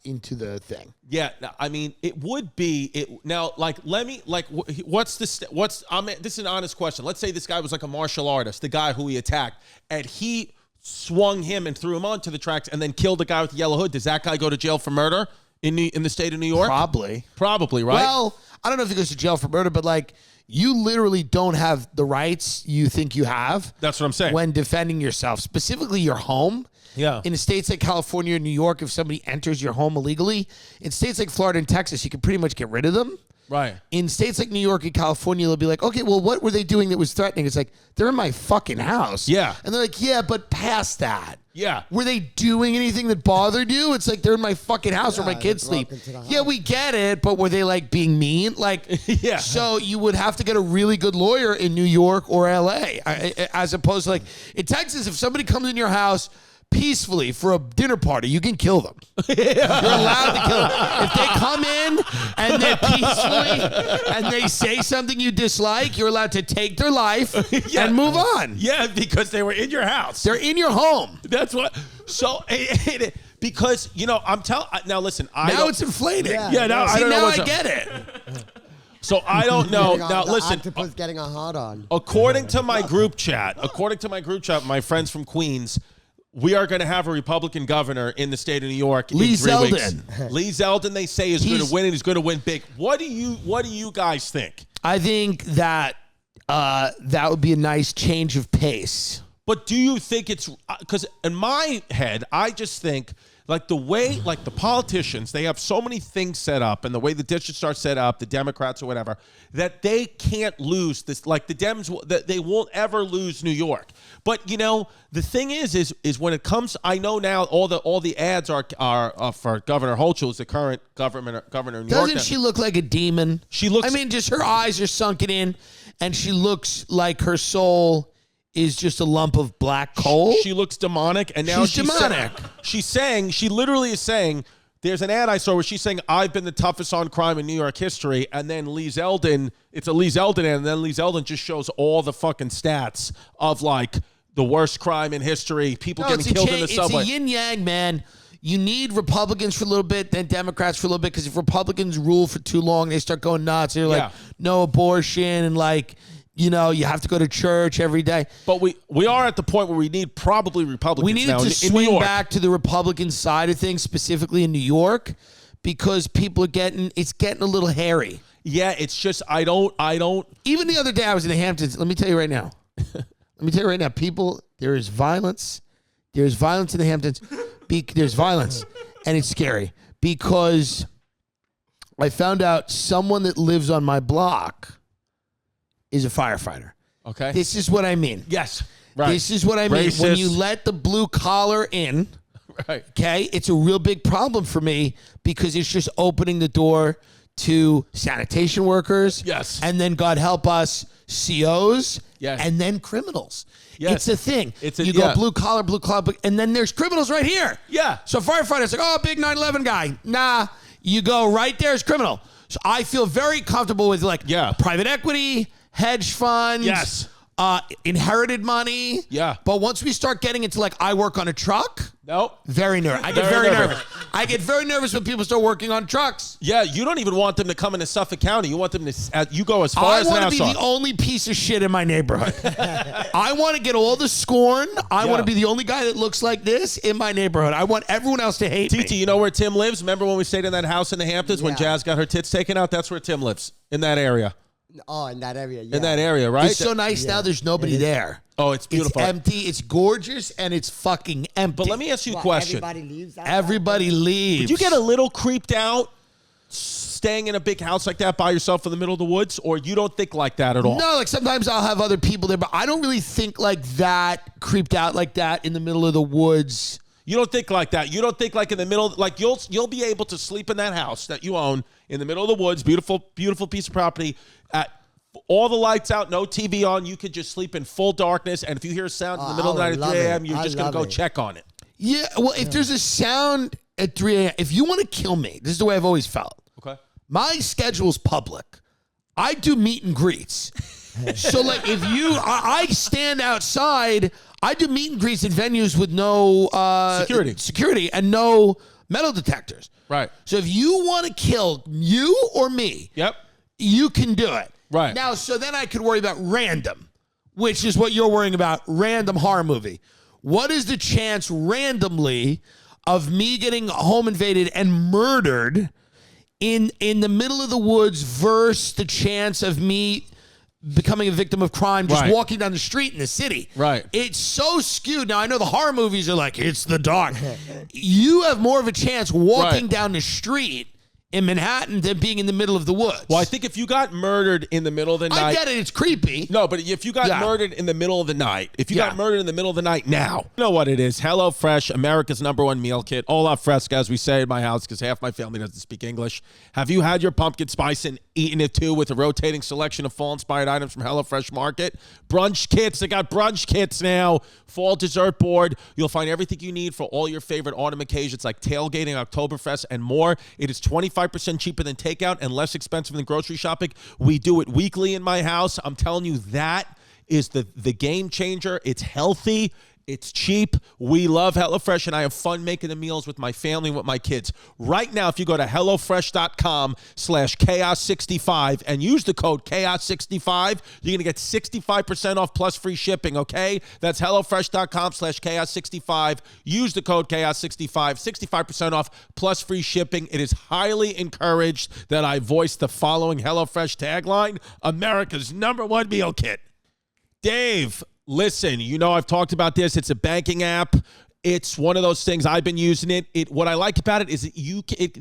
Speaker 7: into the thing.
Speaker 1: Yeah, I mean, it would be it now. Like, let me like, what's this? This is an honest question. Let's say this guy was like a martial artist, the guy who he attacked, and he swung him and threw him onto the tracks, and then killed the guy with the yellow hood. Does that guy go to jail for murder in the state of New York?
Speaker 7: Probably,
Speaker 1: right?
Speaker 7: Well, I don't know if he goes to jail for murder, but like, you literally don't have the rights you think you have.
Speaker 1: That's what I'm saying.
Speaker 7: When defending yourself, specifically your home.
Speaker 1: Yeah.
Speaker 7: In states like California and New York, if somebody enters your home illegally, in states like Florida and Texas, you can pretty much get rid of them.
Speaker 1: Right.
Speaker 7: In states like New York and California, they'll be like, okay, well, what were they doing that was threatening? It's like, they're in my fucking house.
Speaker 1: Yeah.
Speaker 7: And they're like, yeah, but past that.
Speaker 1: Yeah.
Speaker 7: Were they doing anything that bothered you? It's like, they're in my fucking house where my kids sleep. Yeah, we get it, but were they like being mean? Like,
Speaker 1: Yeah.
Speaker 7: So you would have to get a really good lawyer in New York or LA, as opposed to like, in Texas, if somebody comes in your house peacefully for a dinner party, you can kill them. You're allowed to kill them. If they come in and they're peacefully and they say something you dislike, you're allowed to take their life and move on.
Speaker 1: Yeah, because they were in your house.
Speaker 7: They're in your home.
Speaker 1: That's what. So, because I'm telling. Now, listen.
Speaker 7: Now it's inflated.
Speaker 1: Yeah. Now
Speaker 7: See,
Speaker 1: I don't know.
Speaker 7: now
Speaker 1: What's
Speaker 7: I
Speaker 1: up.
Speaker 7: get it.
Speaker 1: So I don't know. Now, listen.
Speaker 2: Octopus getting a hard on.
Speaker 1: According to my group chat, my friends from Queens, we are going to have a Republican governor in the state of New York in 3 weeks. Lee Zeldin, they say, is going to win, and he's going to win big. What do you guys think?
Speaker 7: I think that that would be a nice change of pace.
Speaker 1: But do you think it's because in my head, I just think like the way like the politicians, they have so many things set up, and the way the districts are set up, the Democrats or whatever, that they can't lose this. Like the Dems, that they won't ever lose New York. But the thing is when it comes, I know now all the ads are for Governor Hochul, who's the current governor of New York.
Speaker 7: Doesn't she look like a demon?
Speaker 1: She looks.
Speaker 7: I mean, just her eyes are sunken in, and she looks like her soul is just a lump of black coal.
Speaker 1: She looks demonic, and now
Speaker 7: she's demonic.
Speaker 1: She literally is saying, there's an ad I saw where she's saying, I've been the toughest on crime in New York history, and then Lee Zeldin, it's a Lee Zeldin ad, and then Lee Zeldin just shows all the fucking stats of like the worst crime in history, people getting killed in the subway.
Speaker 7: It's a yin-yang, man. You need Republicans for a little bit, then Democrats for a little bit, because if Republicans rule for too long, they start going nuts. They're like, no abortion, and like, you have to go to church every day.
Speaker 1: But we are at the point where we need probably Republicans.
Speaker 7: We need
Speaker 1: now
Speaker 7: to
Speaker 1: in
Speaker 7: swing
Speaker 1: New York.
Speaker 7: back to the Republican side of things, specifically in New York, because people are it's getting a little hairy.
Speaker 1: Yeah, it's just I don't.
Speaker 7: Even the other day, I was in the Hamptons. Let me tell you right now. People, there is violence. There's violence in the Hamptons. There's violence, and it's scary because I found out someone that lives on my block is a firefighter.
Speaker 1: Okay.
Speaker 7: This is what I mean.
Speaker 1: Yes. Right.
Speaker 7: This is what I mean.
Speaker 1: Racist.
Speaker 7: When you let the blue collar in,
Speaker 1: right.
Speaker 7: Okay, it's a real big problem for me because it's just opening the door to sanitation workers.
Speaker 1: Yes.
Speaker 7: And then, God help us, COs.
Speaker 1: Yes.
Speaker 7: And then criminals.
Speaker 1: Yes.
Speaker 7: It's a thing.
Speaker 1: You
Speaker 7: go blue collar, and then there's criminals right here.
Speaker 1: Yeah.
Speaker 7: So firefighters like, oh, big 9/11 guy. Nah, you go right there as criminal. So I feel very comfortable with private equity, hedge funds.
Speaker 1: Yes.
Speaker 7: inherited money.
Speaker 1: Yeah.
Speaker 7: But once we start getting into like, I work on a truck.
Speaker 1: Nope.
Speaker 7: Very nervous. I get very nervous. I get very nervous when people start working on trucks.
Speaker 1: Yeah, you don't even want them to come into Suffolk County. You want them to, you go as far as Nassau.
Speaker 7: I want to be the only piece of shit in my neighborhood. I want to get all the scorn. I want to be the only guy that looks like this in my neighborhood. I want everyone else to hate me.
Speaker 1: TiTi, you know where Tim lives? Remember when we stayed in that house in the Hamptons when Jazz got her tits taken out? That's where Tim lives, in that area.
Speaker 2: Oh, in that area, yeah.
Speaker 1: In that area, right?
Speaker 7: It's so nice now there's nobody there.
Speaker 1: Oh, it's beautiful.
Speaker 7: It's empty, it's gorgeous, and it's fucking empty.
Speaker 1: But let me ask you a question.
Speaker 2: Everybody leaves?
Speaker 7: Everybody leaves.
Speaker 1: Did you get a little creeped out staying in a big house like that by yourself in the middle of the woods, or you don't think like that at all?
Speaker 7: No, like sometimes I'll have other people there, but I don't really think like that, creeped out like that in the middle of the woods.
Speaker 1: You don't think like that. You don't think like in the middle, like you'll be able to sleep in that house that you own in the middle of the woods, beautiful piece of property, at all the lights out, no TV on. You could just sleep in full darkness, and if you hear a sound in the middle of the night at 3 a.m., you're just going to go check on it.
Speaker 7: Yeah, well, if there's a sound at 3 a.m., if you want to kill me, this is the way I've always felt.
Speaker 1: Okay.
Speaker 7: My schedule's public. I do meet and greets. So, like, if I stand outside, I do meet and greets in venues with no security and no metal detectors.
Speaker 1: Right.
Speaker 7: So if you want to kill you or me, you can do it.
Speaker 1: Right.
Speaker 7: Now, so then I could worry about random, which is what you're worrying about, random horror movie. What is the chance randomly of me getting home invaded and murdered in the middle of the woods versus the chance of me becoming a victim of crime just walking down the street in the city?
Speaker 1: Right.
Speaker 7: It's so skewed. Now, I know the horror movies are like, it's the dark. You have more of a chance walking down the street in Manhattan than being in the middle of the woods.
Speaker 1: Well, I think if you got murdered in the middle of the night...
Speaker 7: I get it. It's creepy.
Speaker 1: No, but if you got murdered in the middle of the night, got murdered in the middle of the night now, you know what it is. HelloFresh, America's #1 meal kit. Hola fresca, as we say in my house, because half my family doesn't speak English. Have you had your pumpkin spice and eaten it too with a rotating selection of fall-inspired items from HelloFresh Market? Brunch kits. They got brunch kits now. Fall dessert board. You'll find everything you need for all your favorite autumn occasions like tailgating, Oktoberfest, and more. It is 25% cheaper than takeout and less expensive than grocery shopping. We do it weekly in my house. I'm telling you, that is the game changer. It's healthy. It's cheap. We love HelloFresh, and I have fun making the meals with my family and with my kids. Right now, if you go to HelloFresh.com/Chaos65 and use the code Chaos65, you're going to get 65% off plus free shipping, okay? That's HelloFresh.com/Chaos65. Use the code Chaos65, 65% off plus free shipping. It is highly encouraged that I voice the following HelloFresh tagline: America's #1 meal kit. Dave, listen, you know I've talked about this. It's a banking app. It's one of those things. I've been using it. What I like about it is that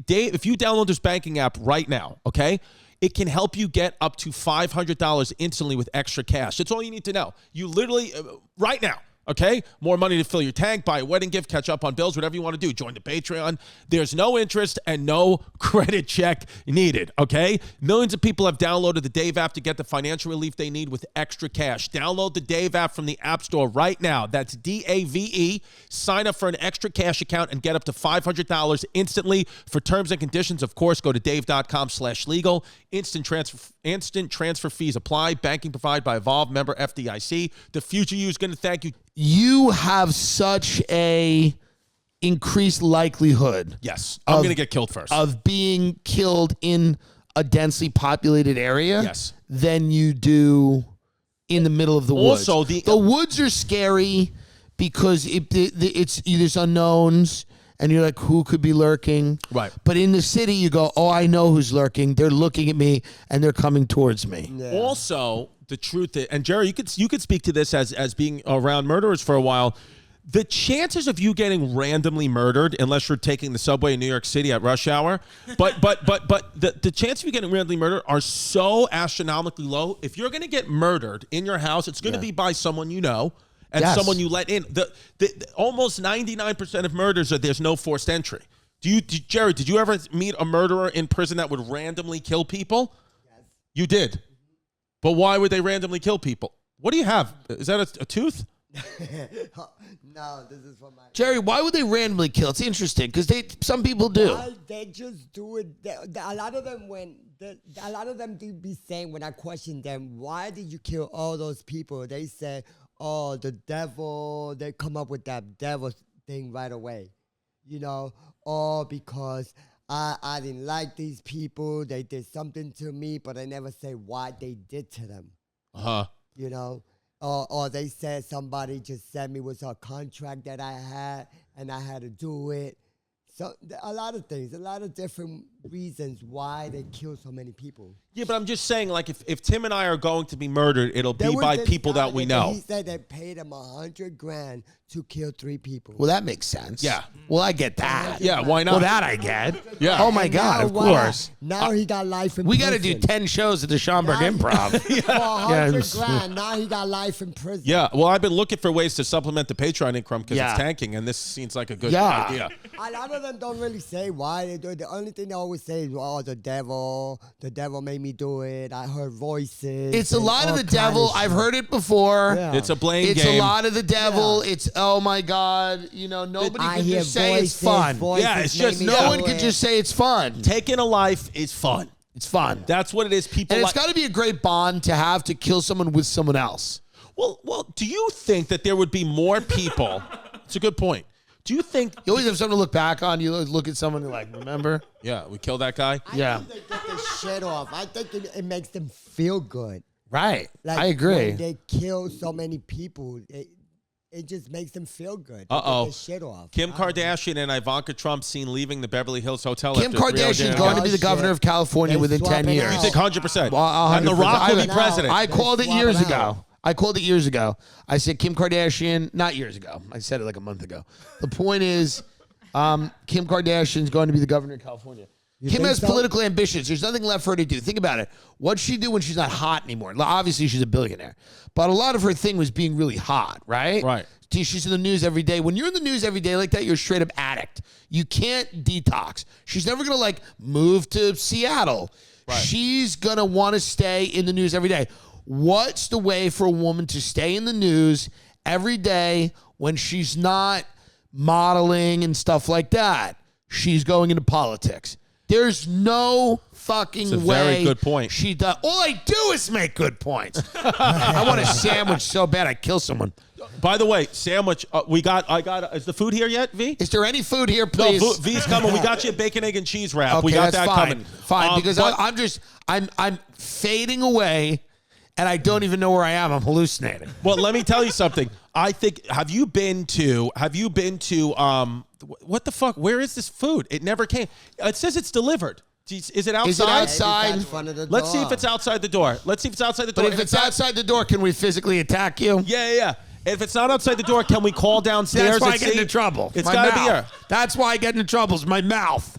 Speaker 1: Dave, if you download this banking app right now, okay, it can help you get up to $500 instantly with extra cash. That's all you need to know. You literally, right now, okay? More money to fill your tank, buy a wedding gift, catch up on bills, whatever you want to do. Join the Patreon. There's no interest and no credit check needed, okay? Millions of people have downloaded the Dave app to get the financial relief they need with extra cash. Download the Dave app from the App Store right now. That's DAVE. Sign up for an extra cash account and get up to $500 instantly. For terms and conditions, of course, go to dave.com/legal. Instant transfer fees apply. Banking provided by Evolve, member FDIC. The future you is going to thank you.
Speaker 7: You have such a increased likelihood.
Speaker 1: Yes, I'm going to get killed first.
Speaker 7: Of being killed in a densely populated area.
Speaker 1: Yes.
Speaker 7: Than you do in the middle of the woods.
Speaker 1: Also,
Speaker 7: the woods are scary because there's unknowns. And you're like, who could be lurking?
Speaker 1: Right.
Speaker 7: But in the city, you go, oh, I know who's lurking. They're looking at me, and they're coming towards me.
Speaker 1: Yeah. Also, the truth is, and Jerry, you could speak to this as being around murderers for a while. The chances of you getting randomly murdered, unless you're taking the subway in New York City at rush hour, but the chance of you getting randomly murdered are so astronomically low. If you're going to get murdered in your house, it's going to be by someone you know. And someone you let in. The almost 99% of murders are there's no forced entry. Jerry, did you ever meet a murderer in prison that would randomly kill people? Yes. You did. But why would they randomly kill people? What do you have? Is that a tooth?
Speaker 2: No, this is for my...
Speaker 7: Jerry, why would they randomly kill? It's interesting because some people do.
Speaker 2: They just do it. A lot of them, when a lot of them do be saying when I question them, why did you kill all those people? They say, oh, the devil. They come up with that devil thing right away, you know, or because I didn't like these people. They did something to me, but I never say why they did to them. You know, or they said somebody just sent me with a contract that I had and I had to do it. So a lot of things, a lot of different reasons why they kill so many people.
Speaker 1: Yeah, but I'm just saying, like, if Tim and I are going to be murdered, it'll be by people that we know.
Speaker 2: He said they paid him $100,000 to kill 3 people.
Speaker 7: Well, that makes sense.
Speaker 1: Yeah.
Speaker 7: Well, I get that.
Speaker 1: Yeah, why not?
Speaker 7: Well, that I get.
Speaker 1: Yeah.
Speaker 7: Oh, my
Speaker 2: And
Speaker 7: God,
Speaker 2: now
Speaker 7: of
Speaker 2: what?
Speaker 7: course.
Speaker 2: Now he got life in
Speaker 7: We
Speaker 2: prison.
Speaker 7: got to do 10 shows at the Schomburg Improv.
Speaker 2: For $100,000, now he got life in prison.
Speaker 1: Yeah, well, I've been looking for ways to supplement the Patreon income because
Speaker 7: Yeah.
Speaker 1: it's tanking, and this seems like a good
Speaker 7: Yeah.
Speaker 1: idea.
Speaker 2: A lot of them don't really say why they do it. The only thing they always say is, oh, the devil made me do it. I heard voices.
Speaker 7: It's a
Speaker 2: and
Speaker 7: lot of
Speaker 2: all
Speaker 7: the
Speaker 2: kind
Speaker 7: devil.
Speaker 2: shit.
Speaker 7: I've heard it before.
Speaker 2: Yeah.
Speaker 1: It's a blame
Speaker 7: It's
Speaker 1: game.
Speaker 7: a lot of the devil.
Speaker 2: Yeah.
Speaker 7: It's, oh my God, you know, nobody
Speaker 2: I
Speaker 7: can
Speaker 2: hear
Speaker 7: just say
Speaker 2: voices,
Speaker 7: it's fun.
Speaker 2: voices
Speaker 1: Yeah, it's
Speaker 2: made
Speaker 1: just
Speaker 2: me
Speaker 7: No
Speaker 2: do
Speaker 7: one can
Speaker 2: it.
Speaker 7: just say it's fun.
Speaker 1: Taking a life is fun.
Speaker 7: It's fun.
Speaker 1: That's what it is. People
Speaker 7: And
Speaker 1: like.
Speaker 7: it's got to be a great bond to have to kill someone with someone else.
Speaker 1: Well, do you think that there would be more people? It's a good point. Do you think?
Speaker 7: You always have something to look back on. You always look at someone and you're like, remember?
Speaker 1: Yeah, we killed that guy.
Speaker 7: Yeah.
Speaker 2: I think they get the shit off. I think it makes them feel good.
Speaker 7: Right.
Speaker 2: Like
Speaker 7: I agree.
Speaker 2: When they kill so many people, it just makes them feel good. They
Speaker 1: Uh-oh.
Speaker 2: get the shit off.
Speaker 1: Kim Kardashian and Ivanka Trump seen leaving the Beverly Hills Hotel.
Speaker 7: Kim
Speaker 1: after 3
Speaker 7: Kardashian is
Speaker 1: dinner.
Speaker 7: going to be the
Speaker 2: Oh,
Speaker 7: governor
Speaker 2: shit.
Speaker 7: of California
Speaker 2: They
Speaker 7: within 10
Speaker 2: swapping
Speaker 7: years.
Speaker 1: You
Speaker 2: out.
Speaker 1: think 100%?
Speaker 7: Well,
Speaker 1: And The
Speaker 7: 100%.
Speaker 1: Rock will be
Speaker 2: I-
Speaker 1: president.
Speaker 7: I called it
Speaker 2: swap
Speaker 7: years
Speaker 2: it
Speaker 7: ago.
Speaker 2: out.
Speaker 7: I called it years ago. I said Kim Kardashian, not years ago. I said it like a month ago. The point is, Kim Kardashian is going to be the governor of California. Kim
Speaker 2: think
Speaker 7: has
Speaker 2: so?
Speaker 7: political ambitions. There's nothing left for her to do. Think about it. What'd she do when she's not hot anymore? Obviously, she's a billionaire. But a lot of her thing was being really hot, right?
Speaker 1: Right.
Speaker 7: She's in the news every day. When you're in the news every day like that, you're a straight up addict. You can't detox. She's never going to like move to Seattle.
Speaker 1: Right.
Speaker 7: She's going to want to stay in the news every day. What's the way for a woman to stay in the news every day when she's not modeling and stuff like that? She's going into politics. There's no fucking
Speaker 1: It's a
Speaker 7: way.
Speaker 1: very good point.
Speaker 7: She does. All I do is make good points. I want a sandwich so bad I kill someone.
Speaker 1: By the way, sandwich. Is the food here yet, V?
Speaker 7: Is there any food here,
Speaker 1: No,
Speaker 7: please?
Speaker 1: V's coming. We got you a bacon, egg, and cheese wrap.
Speaker 7: Okay,
Speaker 1: we got
Speaker 7: that's
Speaker 1: that
Speaker 7: fine.
Speaker 1: coming.
Speaker 7: Fine, because
Speaker 1: but-
Speaker 7: I'm fading away, and I don't even know where I am. I'm hallucinating.
Speaker 1: Well, let me tell you something. I think have you been to what the fuck? Where is this food? It never came. It says it's delivered. Is it outside?
Speaker 7: Is it outside?
Speaker 2: In front of the
Speaker 1: Let's see
Speaker 2: door.
Speaker 1: if it's outside the door. Let's see if it's outside the door.
Speaker 7: But if it's outside the door, can we physically attack you?
Speaker 1: Yeah. If it's not outside the door, can we call downstairs?
Speaker 7: That's why I
Speaker 1: and
Speaker 7: get
Speaker 1: see?
Speaker 7: into trouble.
Speaker 1: It's
Speaker 7: My
Speaker 1: got to be
Speaker 7: mouth.
Speaker 1: here.
Speaker 7: That's why I get into trouble. It's my mouth.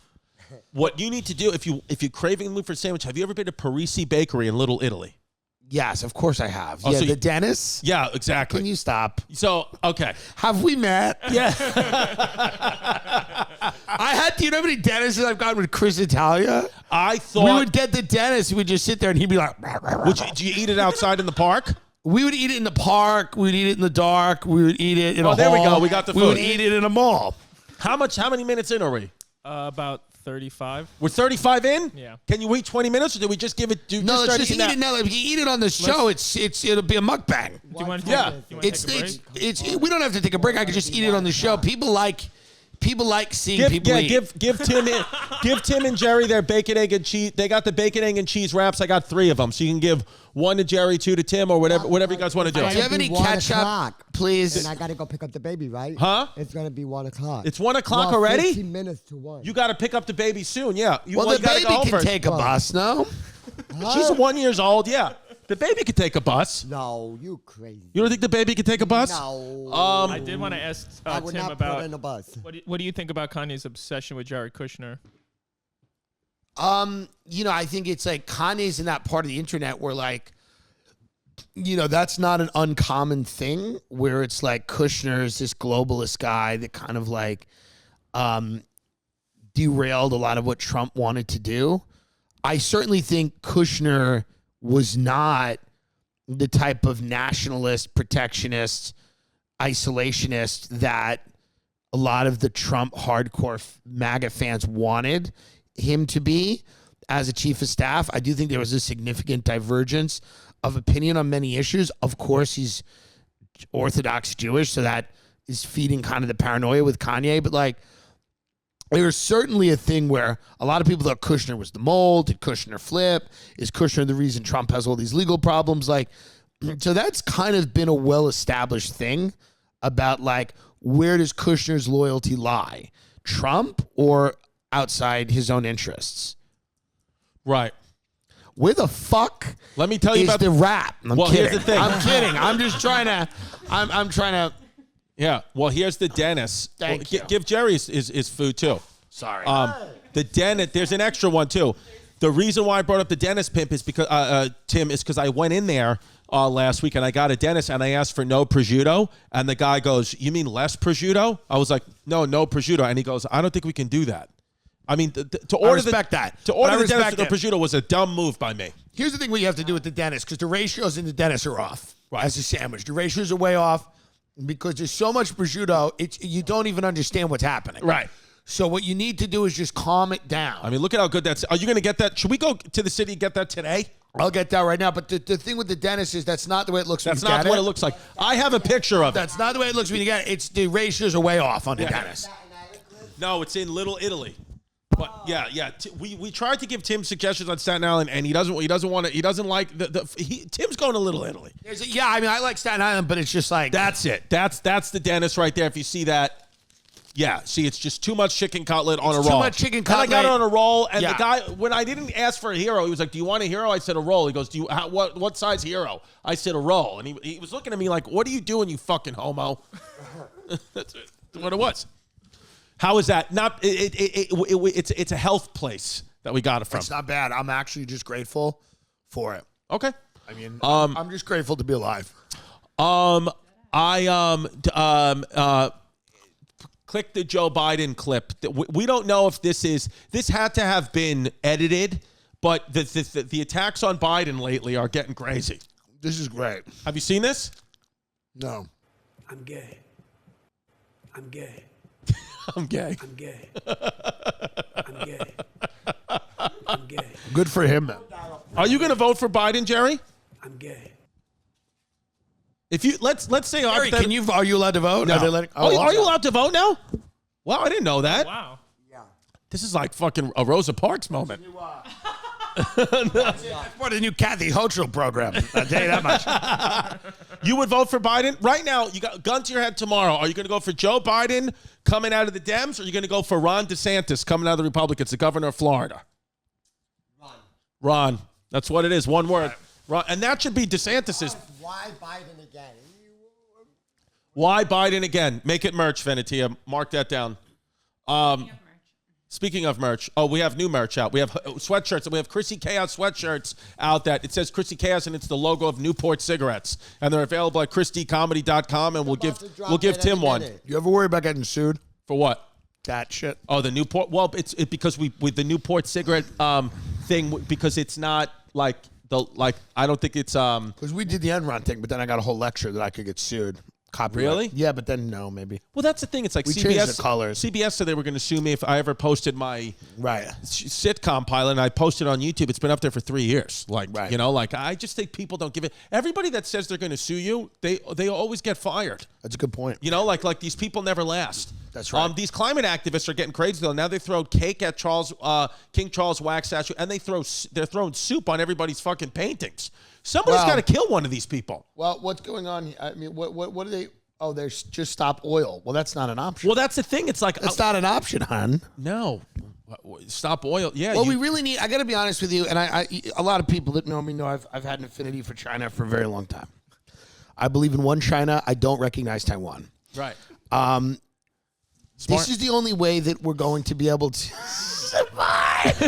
Speaker 1: What you need to do if you're craving the mood for a sandwich, have you ever been to Parisi Bakery in Little Italy?
Speaker 7: Yes, of course I have.
Speaker 1: Oh,
Speaker 7: Yeah,
Speaker 1: so
Speaker 7: the
Speaker 1: you-
Speaker 7: dentist.
Speaker 1: Yeah, exactly.
Speaker 7: Can you stop?
Speaker 1: So okay.
Speaker 7: Have we met?
Speaker 1: Yeah.
Speaker 7: I had. Do you know how many dentists I've gone with Chris Italia?
Speaker 1: I
Speaker 7: We
Speaker 1: thought.
Speaker 7: would get the dentist. We'd just sit there, and he'd be like,
Speaker 1: Do you eat it outside in the park?
Speaker 7: We would eat it in the park. We would eat it in the dark. We would eat it in a
Speaker 1: Oh, there we
Speaker 7: hall.
Speaker 1: go. We got the
Speaker 7: We would
Speaker 1: food.
Speaker 7: eat it in a mall.
Speaker 1: How many minutes in are we?
Speaker 3: About 35.
Speaker 1: We're 35 in?
Speaker 3: Yeah.
Speaker 1: Can you wait 20 minutes or do we just give it
Speaker 7: No,
Speaker 1: just
Speaker 7: let's
Speaker 1: start
Speaker 7: just eat
Speaker 1: eating
Speaker 7: it now. If you eat it on the show, it'll be a mukbang.
Speaker 3: Do you want to
Speaker 1: Yeah.
Speaker 7: It's we don't have to take a break. I can just eat it on the show. People like seeing people eat.
Speaker 1: give Tim and Jerry their bacon, egg, and cheese. They got the bacon, egg, and cheese wraps. I got 3 of them. So you can give 1 to Jerry, 2 to Tim, or whatever you guys want to do.
Speaker 7: Do you have any
Speaker 2: It'll be 1
Speaker 7: ketchup,
Speaker 2: o'clock.
Speaker 7: please?
Speaker 2: And I gotta go pick up the baby, right?
Speaker 1: Huh?
Speaker 2: It's gonna be 1 o'clock.
Speaker 1: It's 1 o'clock
Speaker 2: Well,
Speaker 1: already?
Speaker 2: 15 minutes to 1.
Speaker 1: You got to pick up the baby soon. Yeah.
Speaker 7: Well,
Speaker 1: you
Speaker 7: the
Speaker 1: gotta
Speaker 7: baby
Speaker 1: go home
Speaker 7: can
Speaker 1: first.
Speaker 7: take a bus, no?
Speaker 1: She's 1 year old. Yeah. The baby could take a bus.
Speaker 2: No, you crazy.
Speaker 1: You don't think the baby could take a bus?
Speaker 2: No.
Speaker 3: I did want to ask
Speaker 2: I would
Speaker 3: Tim
Speaker 2: not
Speaker 3: about
Speaker 2: put in a bus.
Speaker 3: what do you think about Kanye's obsession with Jared Kushner?
Speaker 7: I think it's like Kanye's in that part of the internet where like, that's not an uncommon thing where it's like Kushner is this globalist guy that kind of like derailed a lot of what Trump wanted to do. I certainly think Kushner was not the type of nationalist, protectionist, isolationist that a lot of the Trump hardcore MAGA fans wanted him to be. as a chief of staff. I do think there was a significant divergence of opinion on many issues. Of course, he's Orthodox Jewish, so that is feeding kind of the paranoia with Kanye. But like, there was certainly a thing where a lot of people thought Kushner was the mold. Did Kushner flip? Is Kushner the reason Trump has all these legal problems? Like, so that's kind of been a well-established thing about like, where does Kushner's loyalty lie? Trump or outside his own interests?
Speaker 1: Right.
Speaker 7: Where the fuck
Speaker 1: Let me tell you
Speaker 7: is
Speaker 1: about
Speaker 7: the rap? I'm kidding.
Speaker 1: Here's the thing.
Speaker 7: I'm kidding. I'm just trying to, I'm trying to.
Speaker 1: Yeah. Well, here's the dentist.
Speaker 7: Thank you.
Speaker 1: Give Jerry his food too.
Speaker 7: Sorry.
Speaker 1: The dentist. There's an extra one too. The reason why I brought up the dentist pimp is because Tim is because I went in there last week and I got a dentist and I asked for no prosciutto and the guy goes, "You mean less prosciutto?" I was like, "No prosciutto," and he goes, "I don't think we can do that." I mean, to order the dentist with the prosciutto was a dumb move by me.
Speaker 7: Here's the thing: what you have to do with the dentist, because the ratios in the dentist are off.
Speaker 1: Right.
Speaker 7: As a sandwich, the ratios are way off because there's so much prosciutto, you don't even understand what's happening.
Speaker 1: Right.
Speaker 7: So what you need to do is just calm it down.
Speaker 1: I mean, look at how good that's. Are you going to get that? Should we go to the city and get that today?
Speaker 7: I'll get that right now. But the thing with the dentist is that's not the way it looks.
Speaker 1: That's not what it looks like. I have a picture of it.
Speaker 7: That's not the way it looks when you get it. It's the ratios are way off on the dentist.
Speaker 1: No, it's in Little Italy. But yeah. We tried to give Tim suggestions on Staten Island, and he doesn't want to. He doesn't like Tim's going to Little Italy.
Speaker 7: Yeah, I mean, I like Staten Island, but it's just like
Speaker 1: that's it. That's the dentist right there. If you see that. Yeah, see, it's just too much chicken cutlet on a roll.
Speaker 7: Too much chicken cutlet.
Speaker 1: And I got it on a roll, and the guy, when I didn't ask for a hero, he was like, "Do you want a hero?" I said, "A roll." He goes, what size hero?" I said, "A roll." And he was looking at me like, "What are you doing, you fucking homo?" That's what it was. How is that? Not it's a health place that we got it from.
Speaker 7: It's not bad. I'm actually just grateful for it.
Speaker 1: Okay.
Speaker 7: I mean, I'm just grateful to be alive.
Speaker 1: Click the Joe Biden clip. We don't know if this had to have been edited, but the attacks on Biden lately are getting crazy.
Speaker 7: This is great.
Speaker 1: Have you seen this?
Speaker 7: No.
Speaker 8: I'm gay. I'm gay.
Speaker 1: I'm gay.
Speaker 8: I'm gay. I'm gay. I'm gay.
Speaker 7: Good for him, then.
Speaker 1: Are you going to vote for Biden, Jerry?
Speaker 8: I'm gay.
Speaker 1: If you let's say,
Speaker 7: Jerry, are you allowed to vote?
Speaker 1: No. Are you
Speaker 7: allowed?
Speaker 1: allowed to vote now? Wow, I didn't know that.
Speaker 3: Wow.
Speaker 2: Yeah.
Speaker 1: This is like fucking a Rosa Parks moment.
Speaker 7: That's part of the new Kathy Hochul program. I'll tell you that much.
Speaker 1: You would vote for Biden? Right now, you got gun to your head tomorrow. Are you going to go for Joe Biden coming out of the Dems, or are you going to go for Ron DeSantis coming out of the Republicans, the governor of Florida? Ron. That's what it is. One word. Ron. And that should be DeSantis's.
Speaker 2: Why Biden again?
Speaker 1: Why Biden again? Make it merch, Venetia. Mark that down. Speaking of merch, we have new merch out. We have sweatshirts, and we have Chrissy Chaos sweatshirts out that it says Chrissy Chaos, and it's the logo of Newport cigarettes, and they're available at christycomedy.com, and we'll give Tim one.
Speaker 7: You ever worry about getting sued
Speaker 1: For what?
Speaker 7: that shit?
Speaker 1: Oh, the Newport. Well, it's because with the Newport cigarette thing, because it's not like I don't think it's
Speaker 7: Because we did the Enron thing, but then I got a whole lecture that I could get sued. Copyright.
Speaker 1: Really?
Speaker 7: Yeah, but then no, maybe.
Speaker 1: Well, that's the thing. It's like
Speaker 7: We
Speaker 1: CBS.
Speaker 7: changed the colors.
Speaker 1: CBS said they were going to sue me if I ever posted my
Speaker 7: Right.
Speaker 1: sitcom pilot, and I posted on YouTube. It's been up there for 3 years.
Speaker 7: Right.
Speaker 1: I just think people don't give it. Everybody that says they're going to sue you, they always get fired.
Speaker 7: That's a good point.
Speaker 1: Like these people never last.
Speaker 7: That's right.
Speaker 1: These climate activists are getting crazy though. Now they throw cake at King Charles wax statue, and they're throwing soup on everybody's fucking paintings. Somebody's got to kill one of these people.
Speaker 7: Well, what's going on? I mean, what do they? Oh, they're just stop oil. Well, that's not an option.
Speaker 1: Well, that's the thing. It's like
Speaker 7: That's not an option, hon.
Speaker 1: No. Stop oil. Yeah.
Speaker 7: Well, we really need. I got to be honest with you, and a lot of people that know me know I've had an affinity for China for a very long time. I believe in one China. I don't recognize Taiwan.
Speaker 1: Right.
Speaker 7: This is the only way that we're going to be able to survive.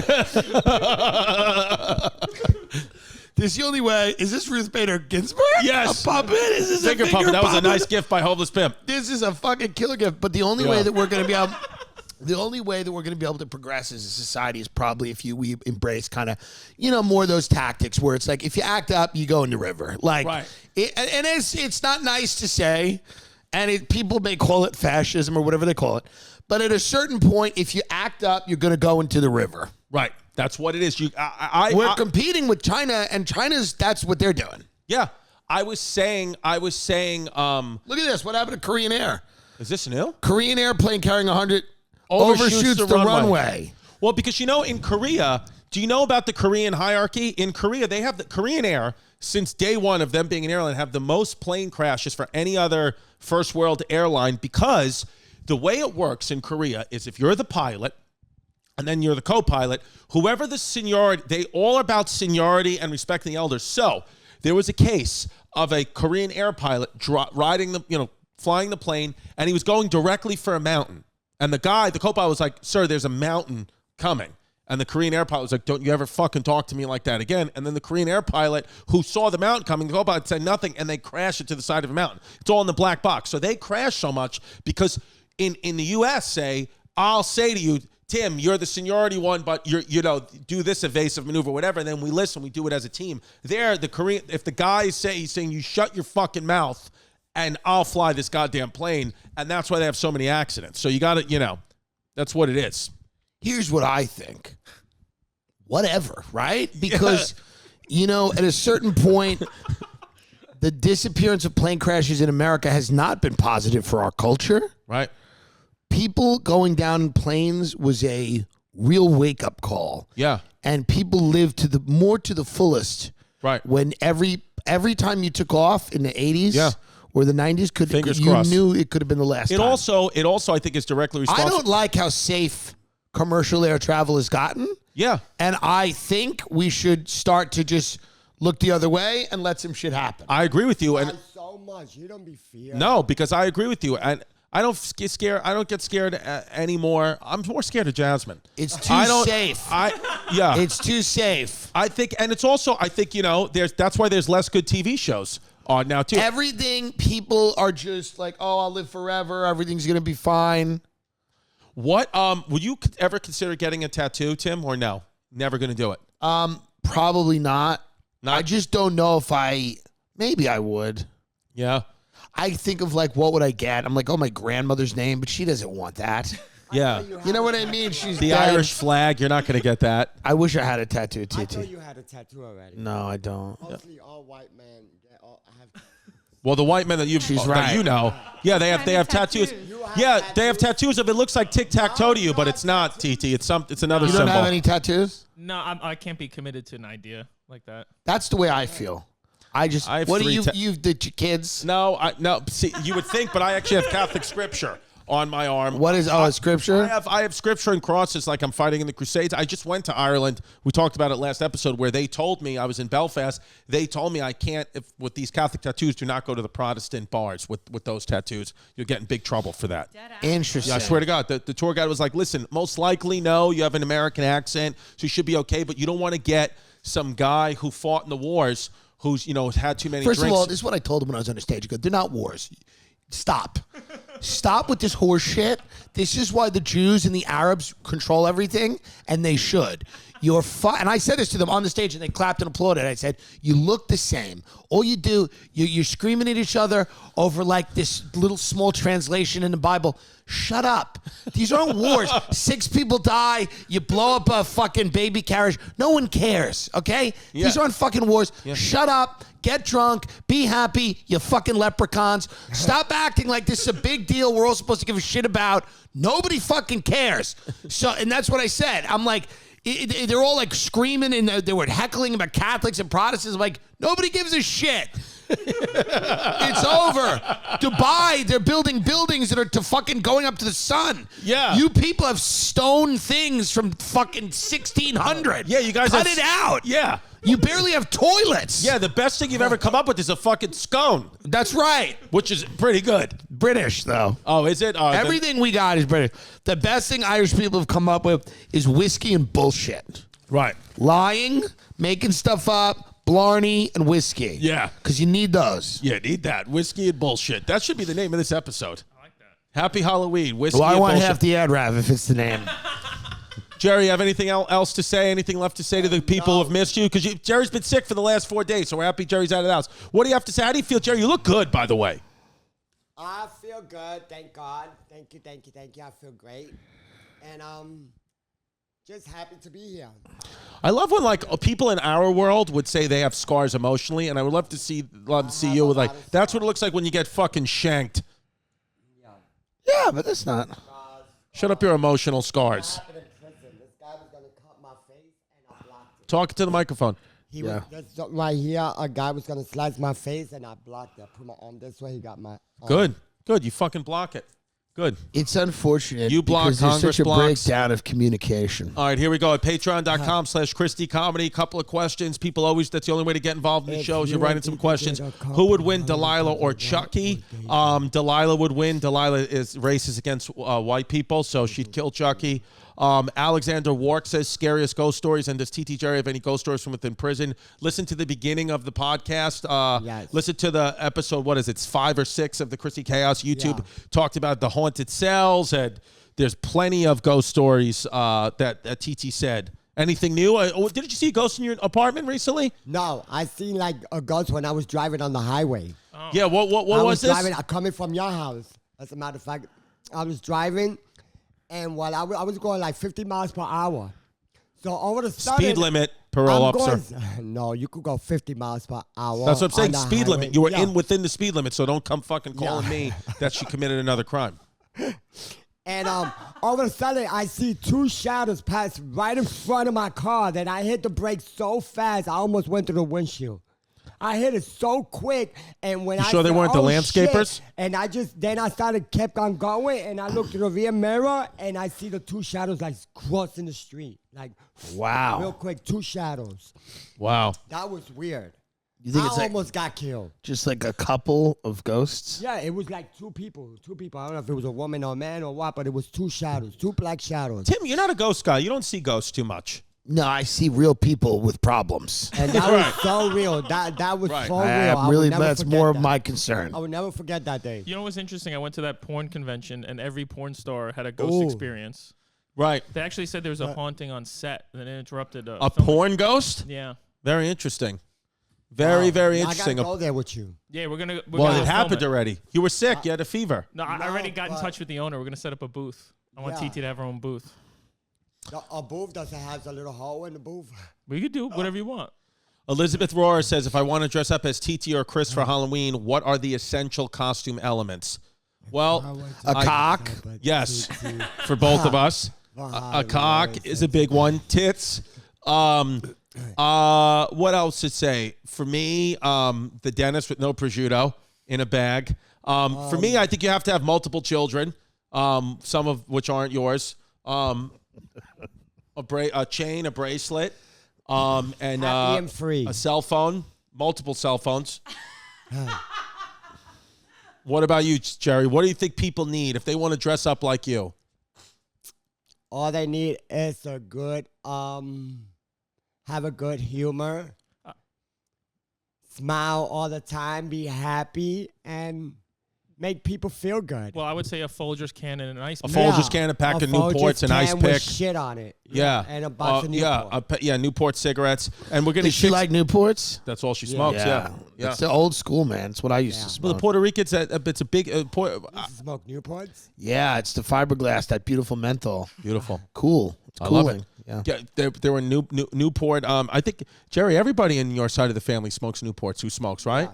Speaker 7: This is the only way. Is this Ruth Bader Ginsburg?
Speaker 1: Yes.
Speaker 7: A puppet? Is this
Speaker 1: Finger
Speaker 7: a finger
Speaker 1: puppet. That was a
Speaker 7: puppet?
Speaker 1: nice gift by Homeless Pimp.
Speaker 7: This is a fucking killer gift. But the only way that we're going to be able, to progress as a society is probably if we embrace kind of, more of those tactics where it's like if you act up, you go in the river. Like,
Speaker 1: right.
Speaker 7: And it's not nice to say, and people may call it fascism or whatever they call it. But at a certain point, if you act up, you're going to go into the river.
Speaker 1: Right. That's what it is.
Speaker 7: We're competing with China, and that's what they're doing.
Speaker 1: Yeah. I was saying. Look at
Speaker 7: this. What happened to Korean Air?
Speaker 1: Is this new?
Speaker 7: Korean airplane carrying 100 overshoots the runway.
Speaker 1: Well, because in Korea, do you know about the Korean hierarchy? In Korea, they have the Korean Air, since day one of them being an airline, have the most plane crashes for any other first world airline, because the way it works in Korea is if you're the pilot and then you're the co-pilot, whoever the seniority, they all about seniority and respecting the elders. So there was a case of a Korean Air pilot flying the plane, and he was going directly for a mountain. And the co-pilot was like, "Sir, there's a mountain coming." And the Korean Air pilot was like, "Don't you ever fucking talk to me like that again." And then the Korean Air pilot, who saw the mountain coming, the co-pilot said nothing, and they crashed it to the side of a mountain. It's all in the black box. So they crash so much because in the U.S., I'll say to you, "Tim, you're the seniority one, but do this evasive maneuver, whatever." And then we listen, we do it as a team. There, if the guy he's saying, "You shut your fucking mouth and I'll fly this goddamn plane," and that's why they have so many accidents. So you got to, that's what it is.
Speaker 7: Here's what I think. Whatever, right? Because, at a certain point, the disappearance of plane crashes in America has not been positive for our culture.
Speaker 1: Right.
Speaker 7: People going down in planes was a real wake-up call.
Speaker 1: Yeah.
Speaker 7: And people lived to the fullest.
Speaker 1: Right.
Speaker 7: When every time you took off in the 80s or the 90s, you
Speaker 1: crossed.
Speaker 7: knew it could have been the last time.
Speaker 1: It also, I think, is directly responsible.
Speaker 7: I don't like how safe commercial air travel has gotten.
Speaker 1: Yeah.
Speaker 7: And I think we should start to just look the other way and let some shit happen.
Speaker 1: I agree with you. And
Speaker 2: so much. You don't be feared.
Speaker 1: No, because I agree with you. And I don't get scared. I don't get scared anymore. I'm more scared of Jasmine.
Speaker 7: It's too safe. It's too safe.
Speaker 1: I think, and it's also, that's why there's less good TV shows on now too.
Speaker 7: Everything, people are just like, "Oh, I'll live forever. Everything's gonna be fine."
Speaker 1: What would you ever consider getting a tattoo, Tim, or no? Never going to do it.
Speaker 7: Probably not. I just don't know if maybe I would.
Speaker 1: Yeah.
Speaker 7: I think of what would I get? I'm like, "Oh, my grandmother's name," but she doesn't want that.
Speaker 1: Yeah.
Speaker 7: You know what I mean? She's
Speaker 1: the
Speaker 7: dead.
Speaker 1: Irish flag. You're not going to get that.
Speaker 7: I wish I had a tattoo, TiTi.
Speaker 2: I thought you had a tattoo already.
Speaker 7: No, I don't.
Speaker 2: Mostly all white men.
Speaker 1: Well, the white men that
Speaker 7: She's right.
Speaker 1: Yeah, they have tattoos. Yeah, they have tattoos of it looks like tic-tac-toe to you, but it's not, TiTi. It's another
Speaker 7: symbol.
Speaker 1: symbol.
Speaker 7: You don't have any tattoos?
Speaker 3: No, I can't be committed to an idea like that.
Speaker 7: That's the way I feel. What do you did your kids?
Speaker 1: No. See, you would think, but I actually have Catholic scripture on my arm.
Speaker 7: What is scripture?
Speaker 1: I have scripture and crosses like I'm fighting in the Crusades. I just went to Ireland. We talked about it last episode where they told me, I was in Belfast, they told me I can't, with these Catholic tattoos, do not go to the Protestant bars with those tattoos. You'll get in big trouble for that.
Speaker 7: Interesting.
Speaker 1: Yeah, I swear to God. The tour guide was like, "Listen, most likely no, you have an American accent, so you should be okay, but you don't want to get some guy who fought in the wars who's, had too many drinks."
Speaker 7: First of all, this is what I told him when I was on the stage. I go, "They're not wars. Stop. Stop with this horse shit. This is why the Jews and the Arabs control everything, and they should. And I said this to them on the stage, and they clapped and applauded. I said, "You look the same. All you do, you're screaming at each other over this little small translation in the Bible. Shut up. These aren't wars. 6 people die. You blow up a fucking baby carriage. No one cares, okay? Yeah. These aren't fucking wars. Yeah. Shut up. Get drunk. Be happy, you fucking leprechauns. Stop acting like this is a big deal we're all supposed to give a shit about. Nobody fucking cares." And that's what I said. I'm like, they're all screaming and they were heckling about Catholics and Protestants. I'm like, nobody gives a shit. It's over. Dubai, they're building buildings that are to fucking going up to the sun.
Speaker 1: Yeah.
Speaker 7: You people have stone things from fucking 1600.
Speaker 1: Yeah, you guys
Speaker 7: cut it out.
Speaker 1: Yeah.
Speaker 7: You barely have toilets.
Speaker 1: Yeah, the best thing you've ever come up with is a fucking scone.
Speaker 7: That's right.
Speaker 1: Which is pretty good.
Speaker 7: British, though.
Speaker 1: Oh, is it?
Speaker 7: Everything we got is British. The best thing Irish people have come up with is whiskey and bullshit.
Speaker 1: Right.
Speaker 7: Lying, making stuff up, Blarney, and whiskey.
Speaker 1: Yeah.
Speaker 7: Because you need those.
Speaker 1: Yeah, need that. Whiskey and bullshit. That should be the name of this episode. I like that. Happy Halloween. Whiskey
Speaker 7: and
Speaker 1: bullshit.
Speaker 7: Well, I want half the ad rev if it's the name.
Speaker 1: Jerry, you have anything else to say? Anything left to say to the people who have missed you? Because Jerry's been sick for the last 4 days, so we're happy Jerry's out of the house. What do you have to say? How do you feel, Jerry? You look good, by the way.
Speaker 2: I feel good. Thank God. Thank you. I feel great. And just happy to be here.
Speaker 1: I love when like people in our world would say they have scars emotionally, and I would love to see you with like that's what it looks like when you get fucking shanked.
Speaker 7: Yeah, but that's not.
Speaker 1: Shut up your emotional scars.
Speaker 2: This guy was gonna cut my face, and I blocked it.
Speaker 1: Talk to the microphone.
Speaker 2: That's right here. A guy was gonna slice my face, and I blocked it. I put my arm this way. He got my arm.
Speaker 1: Good. You fucking block it. Good.
Speaker 7: It's unfortunate.
Speaker 1: You block
Speaker 7: because there's
Speaker 1: Congress
Speaker 7: such a
Speaker 1: blocks.
Speaker 7: breakdown of communication.
Speaker 1: All right, here we go. At patreon.com/Christy Comedy. Couple of questions. People always, that's the only way to get involved in the show is you write in some questions. Who would win, Delilah or Chucky? Delilah would win. Delilah is racist against white people, so she'd kill Chucky. Alexander Wark says scariest ghost stories. And does TiTi Jerry have any ghost stories from within prison? Listen to the beginning of the podcast.
Speaker 2: Yes.
Speaker 1: Listen to the episode, what is it, 5 or 6 of the Chrissy Chaos YouTube. Talked about the haunted cells, and there's plenty of ghost stories that TiTi said. Anything new? Didn't you see a ghost in your apartment recently?
Speaker 2: No, I seen like a ghost when I was driving on the highway.
Speaker 3: Oh.
Speaker 1: Yeah, what
Speaker 2: I
Speaker 1: was this?
Speaker 2: driving, coming from your house. As a matter of fact, I was driving, and while I was going like 50 miles per hour. So all of a sudden,
Speaker 1: Speed limit, parole
Speaker 2: I'm
Speaker 1: officer.
Speaker 2: No, you could go 50 miles per hour.
Speaker 1: That's what I'm saying.
Speaker 2: on the
Speaker 1: Speed
Speaker 2: highway.
Speaker 1: limit. You were
Speaker 2: Yeah.
Speaker 1: within the speed limit, so don't come fucking calling me that she committed another crime.
Speaker 2: And all of a sudden, I see 2 shadows pass right in front of my car that I hit the brakes so fast, I almost went through the windshield. I hit it so quick, and when
Speaker 1: You
Speaker 2: I
Speaker 1: sure they
Speaker 2: said,
Speaker 1: weren't the
Speaker 2: "Oh,
Speaker 1: landscapers?"
Speaker 2: shit," and then I kept on going, and I looked in the rear mirror, and I see the 2 shadows like crossing the street, like
Speaker 7: Wow.
Speaker 2: real quick, 2 shadows.
Speaker 1: Wow.
Speaker 2: That was weird.
Speaker 7: You think
Speaker 2: I
Speaker 7: it's like
Speaker 2: almost got killed.
Speaker 7: just like a couple of ghosts?
Speaker 2: Yeah, it was like 2 people. 2 people. I don't know if it was a woman or a man or what, but it was 2 shadows, 2 black shadows.
Speaker 1: Tim, you're not a ghost guy. You don't see ghosts too much.
Speaker 7: No, I see real people with problems.
Speaker 2: And that was so real. That was so real.
Speaker 7: I'm
Speaker 2: I
Speaker 7: really,
Speaker 2: would never
Speaker 7: that's
Speaker 2: forget
Speaker 7: more
Speaker 2: that.
Speaker 7: of my concern.
Speaker 2: I would never forget that day.
Speaker 3: You know what's interesting? I went to that porn convention, and every porn star had a ghost
Speaker 2: Ooh.
Speaker 3: experience.
Speaker 1: Right.
Speaker 3: They actually said there was a haunting on set, and then it interrupted
Speaker 1: A
Speaker 3: filming.
Speaker 1: porn ghost?
Speaker 3: Yeah.
Speaker 1: Very interesting. Very, very interesting.
Speaker 2: I gotta go there with you.
Speaker 3: Yeah, we're gonna
Speaker 1: Well,
Speaker 3: gonna
Speaker 1: it
Speaker 3: film
Speaker 1: happened already. You were sick. You had a fever.
Speaker 3: No, I already got in
Speaker 2: but-
Speaker 3: touch with the owner. We're gonna set up a booth. I want
Speaker 2: Yeah.
Speaker 3: TiTi to have her own booth.
Speaker 2: A booth doesn't have a little hole in the booth.
Speaker 3: We could do whatever you want.
Speaker 1: Elizabeth Rohrer says, if I want to dress up as TiTi or Chris for Halloween, what are the essential costume elements? Well,
Speaker 7: A cock?
Speaker 1: yes, for both of us. A cock is a big one. Tits. What else to say? For me, the dentist with no prosciutto in a bag. For me, I think you have to have multiple children, some of which aren't yours. A chain, a bracelet, and
Speaker 2: Happy and free.
Speaker 1: a cell phone, multiple cell phones. What about you, Jerry? What do you think people need if they want to dress up like you?
Speaker 2: All they need is a good, have a good humor, smile all the time, be happy, and make people feel good.
Speaker 3: Well, I would say a Folgers can and an ice
Speaker 1: A
Speaker 3: pick.
Speaker 1: Folgers can, a pack of
Speaker 2: Folgers
Speaker 1: Newports, an ice
Speaker 2: can with
Speaker 1: pick.
Speaker 2: shit on it.
Speaker 1: Yeah.
Speaker 2: And a box of Newport.
Speaker 1: Newport cigarettes. And we're going to
Speaker 7: Does she like Newports?
Speaker 1: That's all she smokes, yeah.
Speaker 7: It's the old school, man. It's what I used to
Speaker 1: Well,
Speaker 7: smoke.
Speaker 1: the Puerto Ricans, it's a big...
Speaker 2: You smoke Newports?
Speaker 7: Yeah, it's the fiberglass, that beautiful menthol.
Speaker 1: beautiful.
Speaker 7: Cool. It's
Speaker 1: I love
Speaker 7: cooling.
Speaker 1: it.
Speaker 7: Yeah.
Speaker 1: Yeah, there were Newport. I think, Jerry, everybody in your side of the family smokes Newports. Who smokes, right?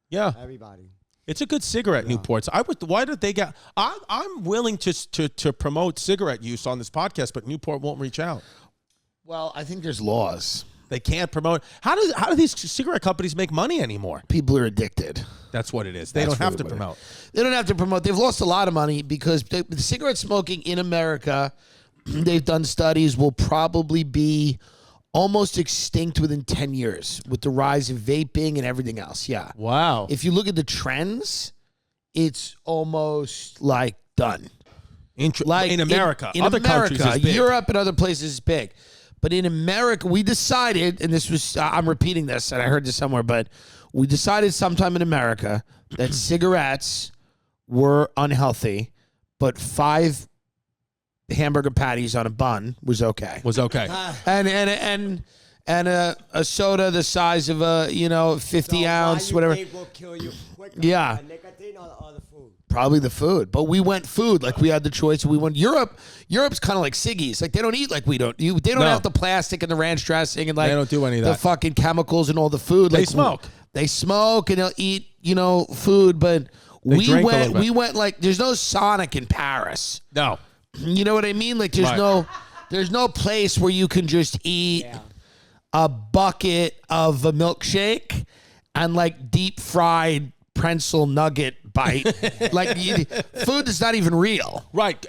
Speaker 1: Yeah.
Speaker 2: Everybody.
Speaker 1: It's a good cigarette, Newports. Why did they get... I'm willing to promote cigarette use on this podcast, but Newport won't reach out.
Speaker 7: Well, I think there's laws.
Speaker 1: They can't promote. How do these cigarette companies make money anymore?
Speaker 7: People are addicted.
Speaker 1: That's what it is. They
Speaker 7: That's
Speaker 1: don't have to
Speaker 7: really what it
Speaker 1: promote.
Speaker 7: They don't have to promote. They've lost a lot of money because the cigarette smoking in America, they've done studies, will probably be almost extinct within 10 years with the rise of vaping and everything else. Yeah.
Speaker 1: Wow.
Speaker 7: If you look at the trends, it's almost like done.
Speaker 1: Like in America.
Speaker 7: In
Speaker 1: other
Speaker 7: America,
Speaker 1: countries is big.
Speaker 7: Europe and other places is big. But in America, we decided, and this was, I'm repeating this, and I heard this somewhere, but we decided sometime in America that cigarettes were unhealthy, but 5 hamburger patties on a bun was okay.
Speaker 1: Was okay.
Speaker 7: And a soda the size of a 50 ounce, whatever.
Speaker 2: Will kill you quicker,
Speaker 7: Yeah.
Speaker 2: the nicotine or the food?
Speaker 7: Probably the food. But we went food. Like, we had the choice. We went Europe. Europe's kind of like Siggy's. Like, they don't eat like we don't. They don't have the plastic and the ranch dressing and like
Speaker 1: they don't do any of
Speaker 7: the
Speaker 1: that.
Speaker 7: fucking chemicals and all the food.
Speaker 1: They
Speaker 7: like,
Speaker 1: smoke.
Speaker 7: They smoke and they'll eat, food. But we went like, there's no Sonic in Paris.
Speaker 1: No.
Speaker 7: You know what I mean? Like, there's no place where you can just eat a bucket of a milkshake and like deep fried pretzel nugget bite. Like, food is not even real.
Speaker 1: Right.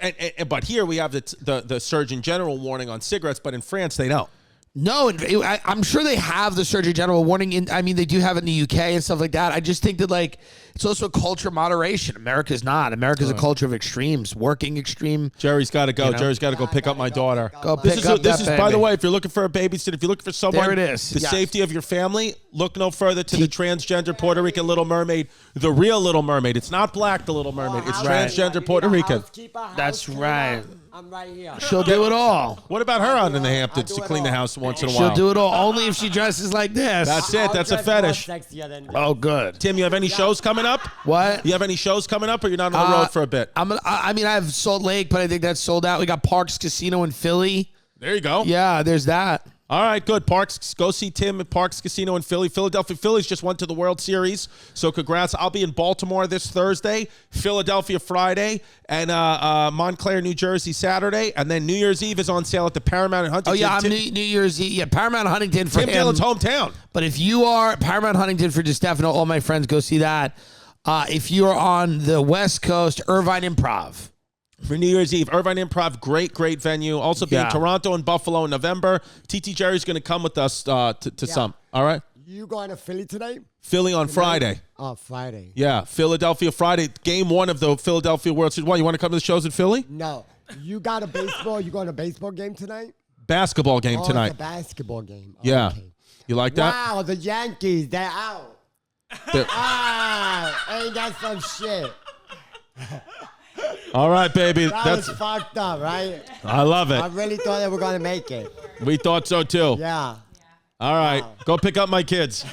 Speaker 1: But here we have the Surgeon General warning on cigarettes, but in France they don't.
Speaker 7: No, I'm sure they have the Surgeon General warning. They do have it in the UK and stuff like that. I just think that, like, it's also a culture of moderation. America's not. America's a culture of extremes, working extreme.
Speaker 1: Jerry's got to go. Jerry's got to go pick up my daughter.
Speaker 7: This is,
Speaker 1: by the way, if you're looking for a babysitter, if you're looking for someone,
Speaker 7: there it is.
Speaker 1: The safety of your family, look no further to the transgender Puerto Rican Little Mermaid, the real Little Mermaid. It's not black, the Little Mermaid. It's transgender Puerto Rican.
Speaker 7: That's right.
Speaker 2: I'm right here.
Speaker 7: She'll do it all.
Speaker 1: What about her out in the Hamptons to clean the house once in a while?
Speaker 7: She'll do it all, only if she dresses like this.
Speaker 1: That's it. That's a fetish.
Speaker 7: Oh, good.
Speaker 1: Tim, you have any shows coming up?
Speaker 7: What?
Speaker 1: You have any shows coming up, or you're not on the road for a bit?
Speaker 7: I have Salt Lake, but I think that's sold out. We got Parks Casino in Philly.
Speaker 1: There you go.
Speaker 7: Yeah, there's that.
Speaker 1: All right, good. Parks, go see Tim at Parks Casino in Philly. Philadelphia Phillies just went to the World Series, so congrats. I'll be in Baltimore this Thursday, Philadelphia Friday, and Montclair, New Jersey Saturday, and then New Year's Eve is on sale at the Paramount in Huntington.
Speaker 7: Oh, yeah, I'm New Year's Eve. Yeah, Paramount Huntington for
Speaker 1: Tim Dillon's hometown.
Speaker 7: But if you are Paramount Huntington for Distefano, all my friends, go see that. If you're on the West Coast, Irvine Improv.
Speaker 1: For New Year's Eve, Irvine Improv, great venue. Also be in Toronto and Buffalo in November. TiTi Jerry's going to come with us to some. All right?
Speaker 2: You going to Philly today?
Speaker 1: Philly on Friday.
Speaker 2: Oh, Friday.
Speaker 1: Yeah, Philadelphia Friday. Game 1 of the Philadelphia World Series. Why, you want to come to the shows in Philly?
Speaker 2: No. You got a baseball? You going to a baseball game tonight?
Speaker 1: Basketball game tonight.
Speaker 2: It's a basketball game. Oh,
Speaker 1: Yeah.
Speaker 2: Okay.
Speaker 1: You like that?
Speaker 2: Wow, the Yankees, they're out. Ain't that some shit?
Speaker 1: All right, baby.
Speaker 2: That's fucked up, right?
Speaker 1: I love it.
Speaker 2: I really thought they were going to make it.
Speaker 1: We thought so, too.
Speaker 2: Yeah.
Speaker 1: All right. Go pick up my kids.